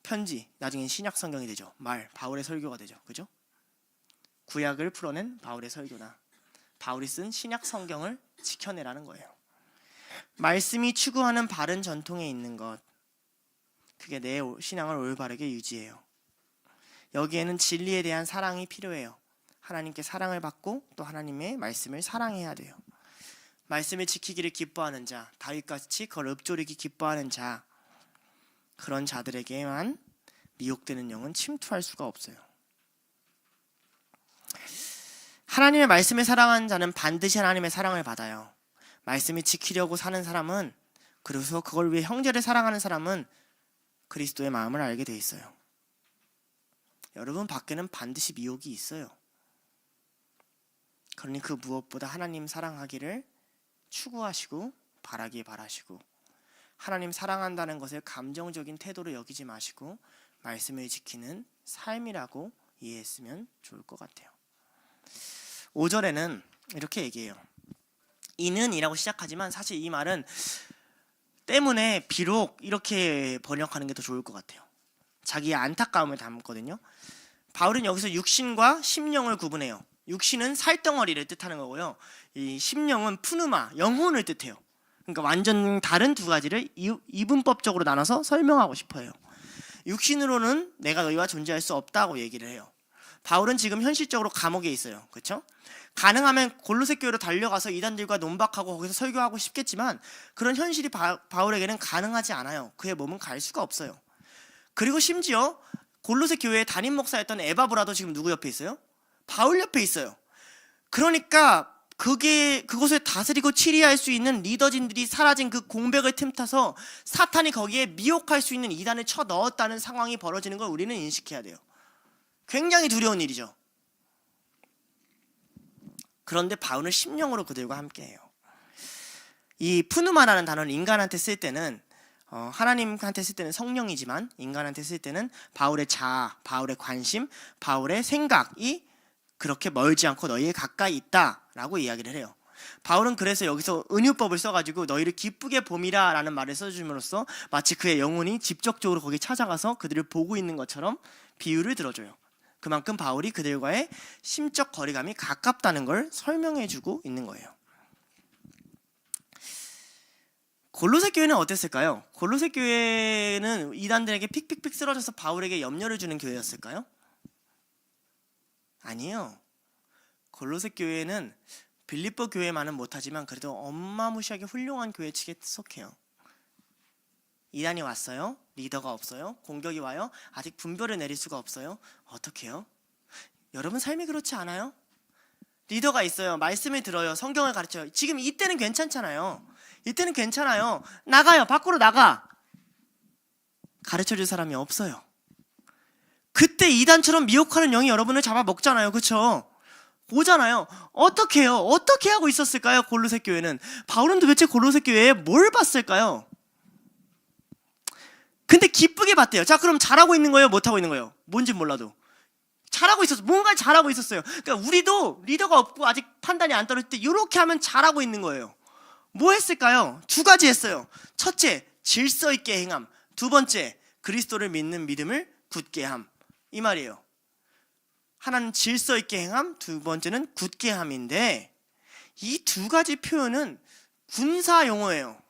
편지, 나중엔 신약 성경이 되죠. 말, 바울의 설교가 되죠. 그죠? 구약을 풀어낸 바울의 설교나 바울이 쓴 신약 성경을 지켜내라는 거예요. 말씀이 추구하는 바른 전통에 있는 것, 그게 내 신앙을 올바르게 유지해요. 여기에는 진리에 대한 사랑이 필요해요. 하나님께 사랑을 받고 또 하나님의 말씀을 사랑해야 돼요. 말씀을 지키기를 기뻐하는 자, 다윗같이 그걸 읊조리기 기뻐하는 자, 그런 자들에게만 미혹되는 영은 침투할 수가 없어요. 하나님의 말씀을 사랑하는 자는 반드시 하나님의 사랑을 받아요. 말씀을 지키려고 사는 사람은, 그래서 그걸 위해 형제를 사랑하는 사람은 그리스도의 마음을 알게 돼 있어요. 여러분 밖에는 반드시 미혹이 있어요. 그러니 그 무엇보다 하나님 사랑하기를 추구하시고 바라길 바라시고, 하나님 사랑한다는 것을 감정적인 태도로 여기지 마시고 말씀을 지키는 삶이라고 이해했으면 좋을 것 같아요. 5절에는 이렇게 얘기해요. 이는 이라고 시작하지만 사실 이 말은 때문에 비록 이렇게 번역하는 게 더 좋을 것 같아요. 자기의 안타까움을 담거든요. 바울은 여기서 육신과 심령을 구분해요. 육신은 살덩어리를 뜻하는 거고요. 이 심령은 푸누마, 영혼을 뜻해요. 그러니까 완전 다른 두 가지를 이분법적으로 나눠서 설명하고 싶어요. 육신으로는 내가 너희와 존재할 수 없다고 얘기를 해요. 바울은 지금 현실적으로 감옥에 있어요. 그렇죠? 가능하면 골로새 교회로 달려가서 이단들과 논박하고 거기서 설교하고 싶겠지만 그런 현실이 바울에게는 가능하지 않아요. 그의 몸은 갈 수가 없어요. 그리고 심지어 골로새 교회의 담임 목사였던 에바브라도 지금 누구 옆에 있어요? 바울 옆에 있어요. 그러니까 그곳을 다스리고 치리할 수 있는 리더진들이 사라진 그 공백을 틈타서 사탄이 거기에 미혹할 수 있는 이단을 쳐 넣었다는 상황이 벌어지는 걸 우리는 인식해야 돼요. 굉장히 두려운 일이죠. 그런데 바울은 심령으로 그들과 함께해요. 이 푸누마라는 단어를 인간한테 쓸 때는 하나님한테 쓸 때는 성령이지만 인간한테 쓸 때는 바울의 자아, 바울의 관심, 바울의 생각이 그렇게 멀지 않고 너희에 가까이 있다라고 이야기를 해요. 바울은 그래서 여기서 은유법을 써가지고 너희를 기쁘게 봄이라 라는 말을 써줌으로써 마치 그의 영혼이 직접적으로 거기 찾아가서 그들을 보고 있는 것처럼 비유를 들어줘요. 그만큼 바울이 그들과의 심적 거리감이 가깝다는 걸 설명해주고 있는 거예요. 골로새 교회는 어땠을까요? 골로새 교회는 이단들에게 픽픽픽 쓰러져서 바울에게 염려를 주는 교회였을까요? 아니에요. 골로새 교회는 빌립보 교회만은 못하지만 그래도 어마무시하게 훌륭한 교회 측에 속해요. 이단이 왔어요. 리더가 없어요. 공격이 와요. 아직 분별을 내릴 수가 없어요. 어떻게 해요? 여러분 삶이 그렇지 않아요? 리더가 있어요. 말씀을 들어요. 성경을 가르쳐요. 지금 이때는 괜찮잖아요. 이때는 괜찮아요. 나가요. 밖으로 나가. 가르쳐줄 사람이 없어요. 그때 이단처럼 미혹하는 영이 여러분을 잡아먹잖아요. 그렇죠? 오잖아요. 어떻게 해요? 어떻게 하고 있었을까요? 골로새 교회는. 바울은 도대체 골로새 교회에 뭘 봤을까요? 근데 기쁘게 봤대요. 자, 그럼 잘하고 있는 거예요? 못하고 있는 거예요? 뭔지 몰라도 잘하고 있었어. 뭔가 잘하고 있었어요. 그러니까 우리도 리더가 없고 아직 판단이 안 떨어질 때 이렇게 하면 잘하고 있는 거예요. 뭐 했을까요? 두 가지 했어요. 첫째, 질서 있게 행함. 두 번째, 그리스도를 믿는 믿음을 굳게 함. 이 말이에요. 하나는 질서 있게 행함, 두 번째는 굳게 함인데, 이 두 가지 표현은 군사 용어예요.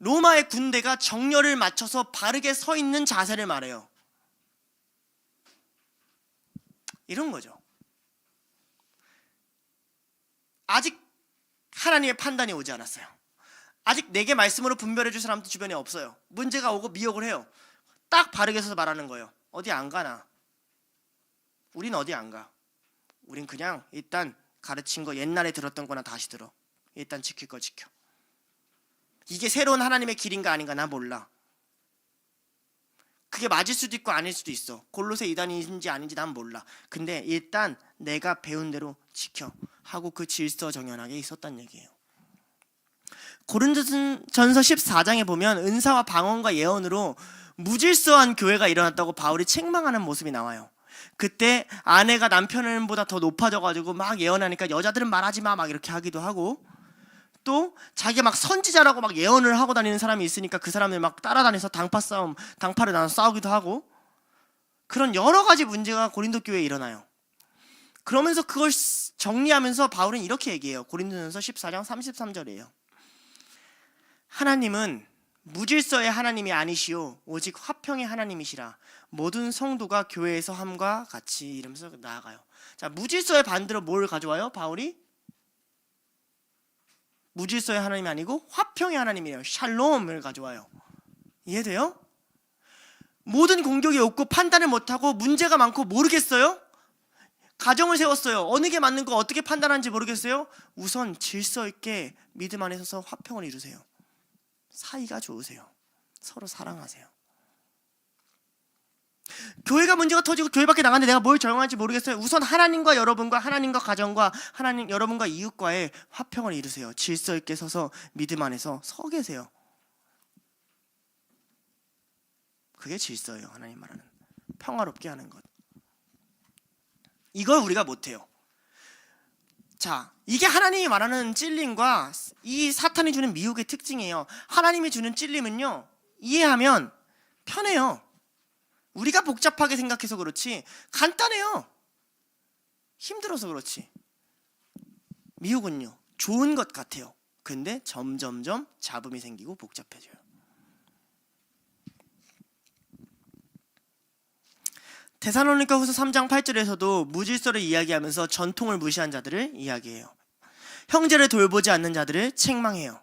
로마의 군대가 정렬을 맞춰서 바르게 서 있는 자세를 말해요. 이런 거죠. 아직 하나님의 판단이 오지 않았어요. 아직 내게 말씀으로 분별해 줄 사람도 주변에 없어요. 문제가 오고 미혹을 해요. 딱 바르게 서서 말하는 거예요. 어디 안 가나? 우린 어디 안 가. 우린 그냥 일단 가르친 거 옛날에 들었던 거나 다시 들어. 일단 지킬 거 지켜. 이게 새로운 하나님의 길인가 아닌가 나 몰라. 그게 맞을 수도 있고 아닐 수도 있어. 골로새 이단인지 아닌지 난 몰라. 근데 일단 내가 배운 대로 지켜 하고 그 질서 정연하게 있었단 얘기예요. 고린도전서 14장에 보면 은사와 방언과 예언으로 무질서한 교회가 일어났다고 바울이 책망하는 모습이 나와요. 그때 아내가 남편보다 더 높아져가지고 막 예언하니까 여자들은 말하지 마 막 이렇게 하기도 하고, 또 자기가 막 선지자라고 막 예언을 하고 다니는 사람이 있으니까 그 사람을 막 따라다녀서 당파를 나눠서 싸우기도 하고, 그런 여러 가지 문제가 고린도 교회에 일어나요. 그러면서 그걸 정리하면서 바울은 이렇게 얘기해요. 고린도전서 14장 33절이에요. 하나님은 무질서의 하나님이 아니시오 오직 화평의 하나님이시라. 모든 성도가 교회에서 함과 같이 이러면서 나아가요. 자, 무질서의 반대로 뭘 가져와요? 바울이 무질서의 하나님이 아니고 화평의 하나님이에요. 샬롬을 가져와요. 이해돼요? 모든 공격이 없고 판단을 못하고 문제가 많고 모르겠어요? 가정을 세웠어요. 어느 게 맞는 거 어떻게 판단하는지 모르겠어요? 우선 질서 있게 믿음 안에 서서 화평을 이루세요. 사이가 좋으세요. 서로 사랑하세요. 교회가 문제가 터지고 교회 밖에 나갔는데 내가 뭘 적용할지 모르겠어요. 우선 하나님과 여러분과 하나님과 가정과 하나님 여러분과 이웃과의 화평을 이루세요. 질서 있게 서서 믿음 안에서 서 계세요. 그게 질서예요. 하나님 말하는 평화롭게 하는 것. 이걸 우리가 못해요. 자, 이게 하나님이 말하는 찔림과 이 사탄이 주는 미혹의 특징이에요. 하나님이 주는 찔림은요, 이해하면 편해요. 우리가 복잡하게 생각해서 그렇지 간단해요. 힘들어서 그렇지. 미혹은요, 좋은 것 같아요. 근데 점점점 잡음이 생기고 복잡해져요. 데살로니가후서 3장 8절에서도 무질서를 이야기하면서 전통을 무시한 자들을 이야기해요. 형제를 돌보지 않는 자들을 책망해요.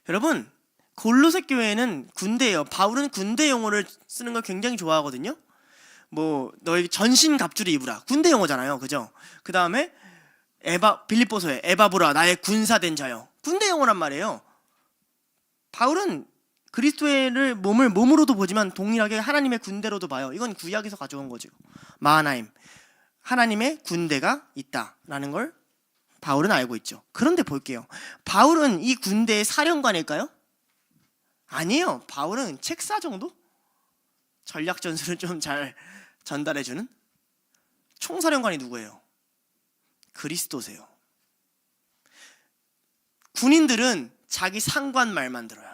여러분, 골로새 교회는 군대예요. 바울은 군대 용어를 쓰는 걸 굉장히 좋아하거든요. 뭐 너희 전신 갑주를 입으라. 군대 용어잖아요. 그죠? 그 다음에 빌립보서에 에바보라 나의 군사된 자요. 군대 용어란 말이에요. 바울은 그리스도를 몸을 몸으로도 보지만 동일하게 하나님의 군대로도 봐요. 이건 구약에서 가져온 거죠. 마하나임, 하나님의 군대가 있다라는 걸 바울은 알고 있죠. 그런데 볼게요. 바울은 이 군대의 사령관일까요? 아니에요. 바울은 책사 정도? 전략 전술을 좀 잘 전달해주는 총사령관이 누구예요? 그리스도세요. 군인들은 자기 상관 말만 들어요.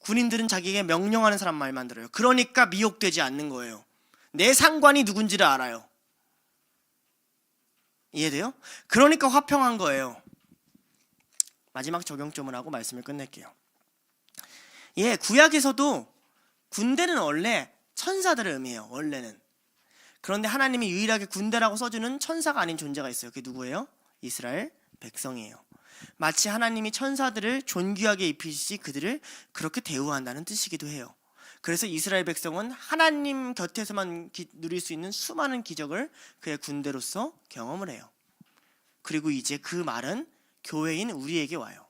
군인들은 자기에게 명령하는 사람 말만 들어요. 그러니까 미혹되지 않는 거예요. 내 상관이 누군지를 알아요. 이해돼요? 그러니까 화평한 거예요. 마지막 적용점을 하고 말씀을 끝낼게요. 예, 구약에서도 군대는 원래 천사들을 의미해요. 원래는. 그런데 하나님이 유일하게 군대라고 써주는 천사가 아닌 존재가 있어요. 그게 누구예요? 이스라엘 백성이에요. 마치 하나님이 천사들을 존귀하게 입히시지 그들을 그렇게 대우한다는 뜻이기도 해요. 그래서 이스라엘 백성은 하나님 곁에서만 누릴 수 있는 수많은 기적을 그의 군대로서 경험을 해요. 그리고 이제 그 말은 교회인 우리에게 와요.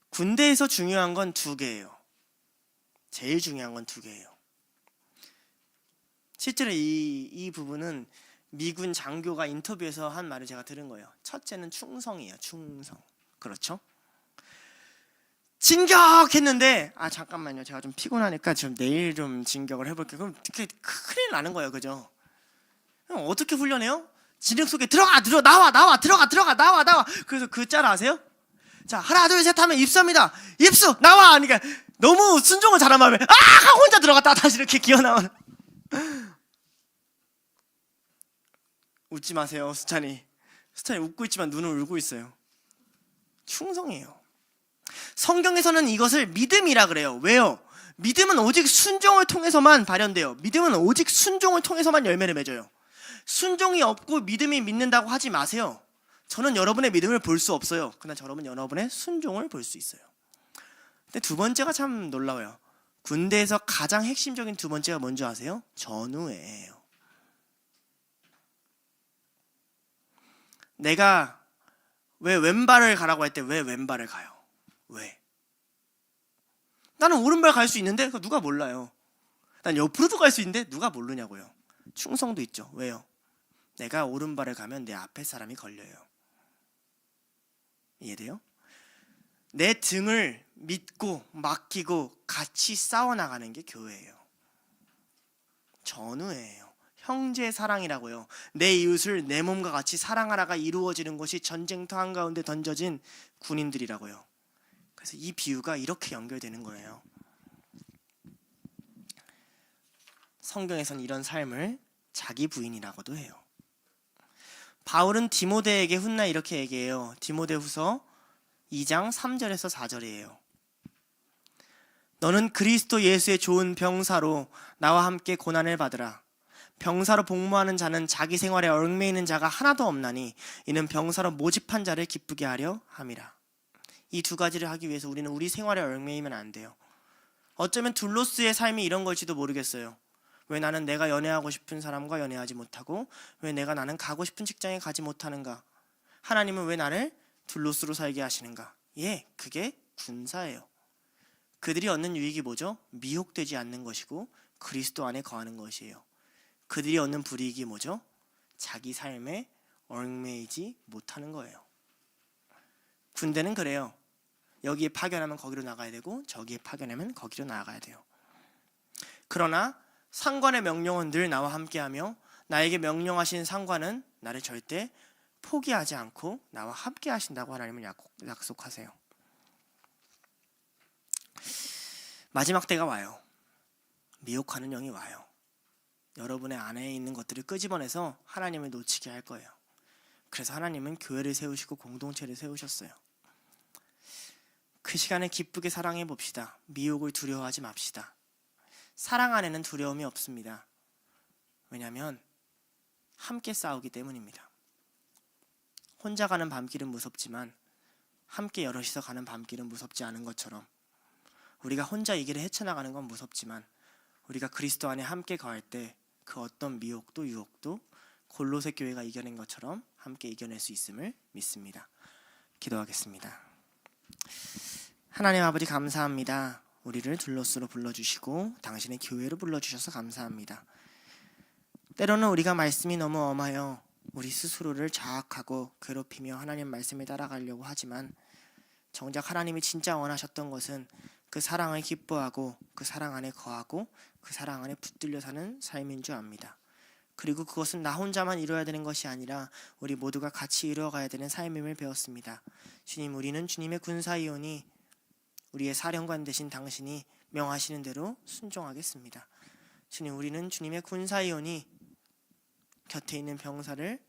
군대에서 중요한 건 두 개예요. 제일 중요한 건 두 개예요. 실제로 이 부분은 미군 장교가 인터뷰에서 한 말을 제가 들은 거예요. 첫째는 충성이에요. 충성. 그렇죠? 진격했는데 잠깐만요. 제가 좀 피곤하니까 좀 내일 좀 진격을 해볼게요. 그럼 큰일 나는 거예요. 그죠? 그럼 어떻게 훈련해요? 진흙 속에 들어가 나와 그래서 그 짤 아세요? 자, 하나 둘 셋 하면 입수합니다. 입수 나와. 그러니까 너무 순종을 잘한 마음에 하고 혼자 들어갔다 다시 이렇게 기어 나오는. 웃지 마세요. 수찬이 웃고 있지만 눈은 울고 있어요. 충성이에요. 성경에서는 이것을 믿음이라 그래요. 왜요? 믿음은 오직 순종을 통해서만 발현돼요. 믿음은 오직 순종을 통해서만 열매를 맺어요. 순종이 없고 믿음이 믿는다고 하지 마세요. 저는 여러분의 믿음을 볼 수 없어요. 그러나 여러분은 여러분의 순종을 볼 수 있어요. 근데 두 번째가 참 놀라워요. 군대에서 가장 핵심적인 두 번째가 뭔지 아세요? 전우예요. 내가 왜 왼발을 가라고 할 때 왜 왼발을 가요? 왜? 나는 오른발 갈 수 있는데 그거 누가 몰라요. 난 옆으로도 갈 수 있는데 누가 모르냐고요. 충성도 있죠. 왜요? 내가 오른발을 가면 내 앞에 사람이 걸려요. 이해돼요? 내 등을 믿고 맡기고 같이 싸워나가는 게 교회예요. 전우예요. 형제 사랑이라고요. 내 이웃을 내 몸과 같이 사랑하라가 이루어지는 것이 전쟁터 한가운데 던져진 군인들이라고요. 그래서 이 비유가 이렇게 연결되는 거예요. 성경에서는 이런 삶을 자기 부인이라고도 해요. 바울은 디모데에게 훗날 이렇게 얘기해요. 디모데후서 2장 3절에서 4절이에요. 너는 그리스도 예수의 좋은 병사로 나와 함께 고난을 받으라. 병사로 복무하는 자는 자기 생활에 얽매이는 자가 하나도 없나니 이는 병사로 모집한 자를 기쁘게 하려 함이라. 이 두 가지를 하기 위해서 우리는 우리 생활에 얽매이면 안 돼요. 어쩌면 둘로스의 삶이 이런 걸지도 모르겠어요. 왜 나는 내가 연애하고 싶은 사람과 연애하지 못하고 왜 나는 가고 싶은 직장에 가지 못하는가? 하나님은 왜 나를 둘로스로 살게 하시는가? 예, 그게 군사예요. 그들이 얻는 유익이 뭐죠? 미혹되지 않는 것이고 그리스도 안에 거하는 것이에요. 그들이 얻는 불이익이 뭐죠? 자기 삶에 얽매이지 못하는 거예요. 군대는 그래요. 여기에 파견하면 거기로 나가야 되고 저기에 파견하면 거기로 나가야 돼요. 그러나 상관의 명령은 늘 나와 함께하며 나에게 명령하신 상관은 나를 절대 포기하지 않고 나와 함께 하신다고 하나님은 약속하세요. 마지막 때가 와요. 미혹하는 영이 와요. 여러분의 안에 있는 것들을 끄집어내서 하나님을 놓치게 할 거예요. 그래서 하나님은 교회를 세우시고 공동체를 세우셨어요. 그 시간에 기쁘게 사랑해 봅시다. 미혹을 두려워하지 맙시다. 사랑 안에는 두려움이 없습니다. 왜냐하면 함께 싸우기 때문입니다. 혼자 가는 밤길은 무섭지만 함께 여럿이서 가는 밤길은 무섭지 않은 것처럼 우리가 혼자 이 길을 헤쳐나가는 건 무섭지만 우리가 그리스도 안에 함께 거할 때 그 어떤 미혹도 유혹도 골로새 교회가 이겨낸 것처럼 함께 이겨낼 수 있음을 믿습니다. 기도하겠습니다. 하나님 아버지 감사합니다. 우리를 둘로스로 불러주시고 당신의 교회로 불러주셔서 감사합니다. 때로는 우리가 말씀이 너무 엄하여 우리 스스로를 자학하고 괴롭히며 하나님 말씀에 따라가려고 하지만 정작 하나님이 진짜 원하셨던 것은 그 사랑을 기뻐하고 그 사랑 안에 거하고 그 사랑 안에 붙들려 사는 삶인 줄 압니다. 그리고 그것은 나 혼자만 이루어야 되는 것이 아니라 우리 모두가 같이 이루어가야 되는 삶임을 배웠습니다. 주님, 우리는 주님의 군사이오니 우리의 사령관 되신 당신이 명하시는 대로 순종하겠습니다. 주님, 우리는 주님의 군사이오니 곁에 있는 병사를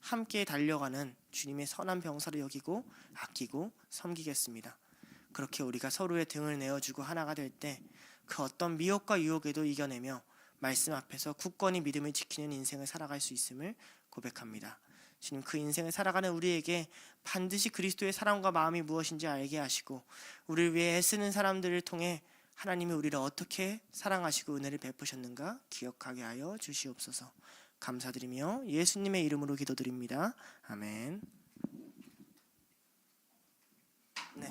함께 달려가는 주님의 선한 병사로 여기고 아끼고 섬기겠습니다. 그렇게 우리가 서로의 등을 내어주고 하나가 될 때 그 어떤 미혹과 유혹에도 이겨내며 말씀 앞에서 굳건히 믿음을 지키는 인생을 살아갈 수 있음을 고백합니다. 주님, 그 인생을 살아가는 우리에게 반드시 그리스도의 사랑과 마음이 무엇인지 알게 하시고 우리를 위해 애쓰는 사람들을 통해 하나님이 우리를 어떻게 사랑하시고 은혜를 베푸셨는가 기억하게 하여 주시옵소서. 감사드리며 예수님의 이름으로 기도드립니다. 아멘.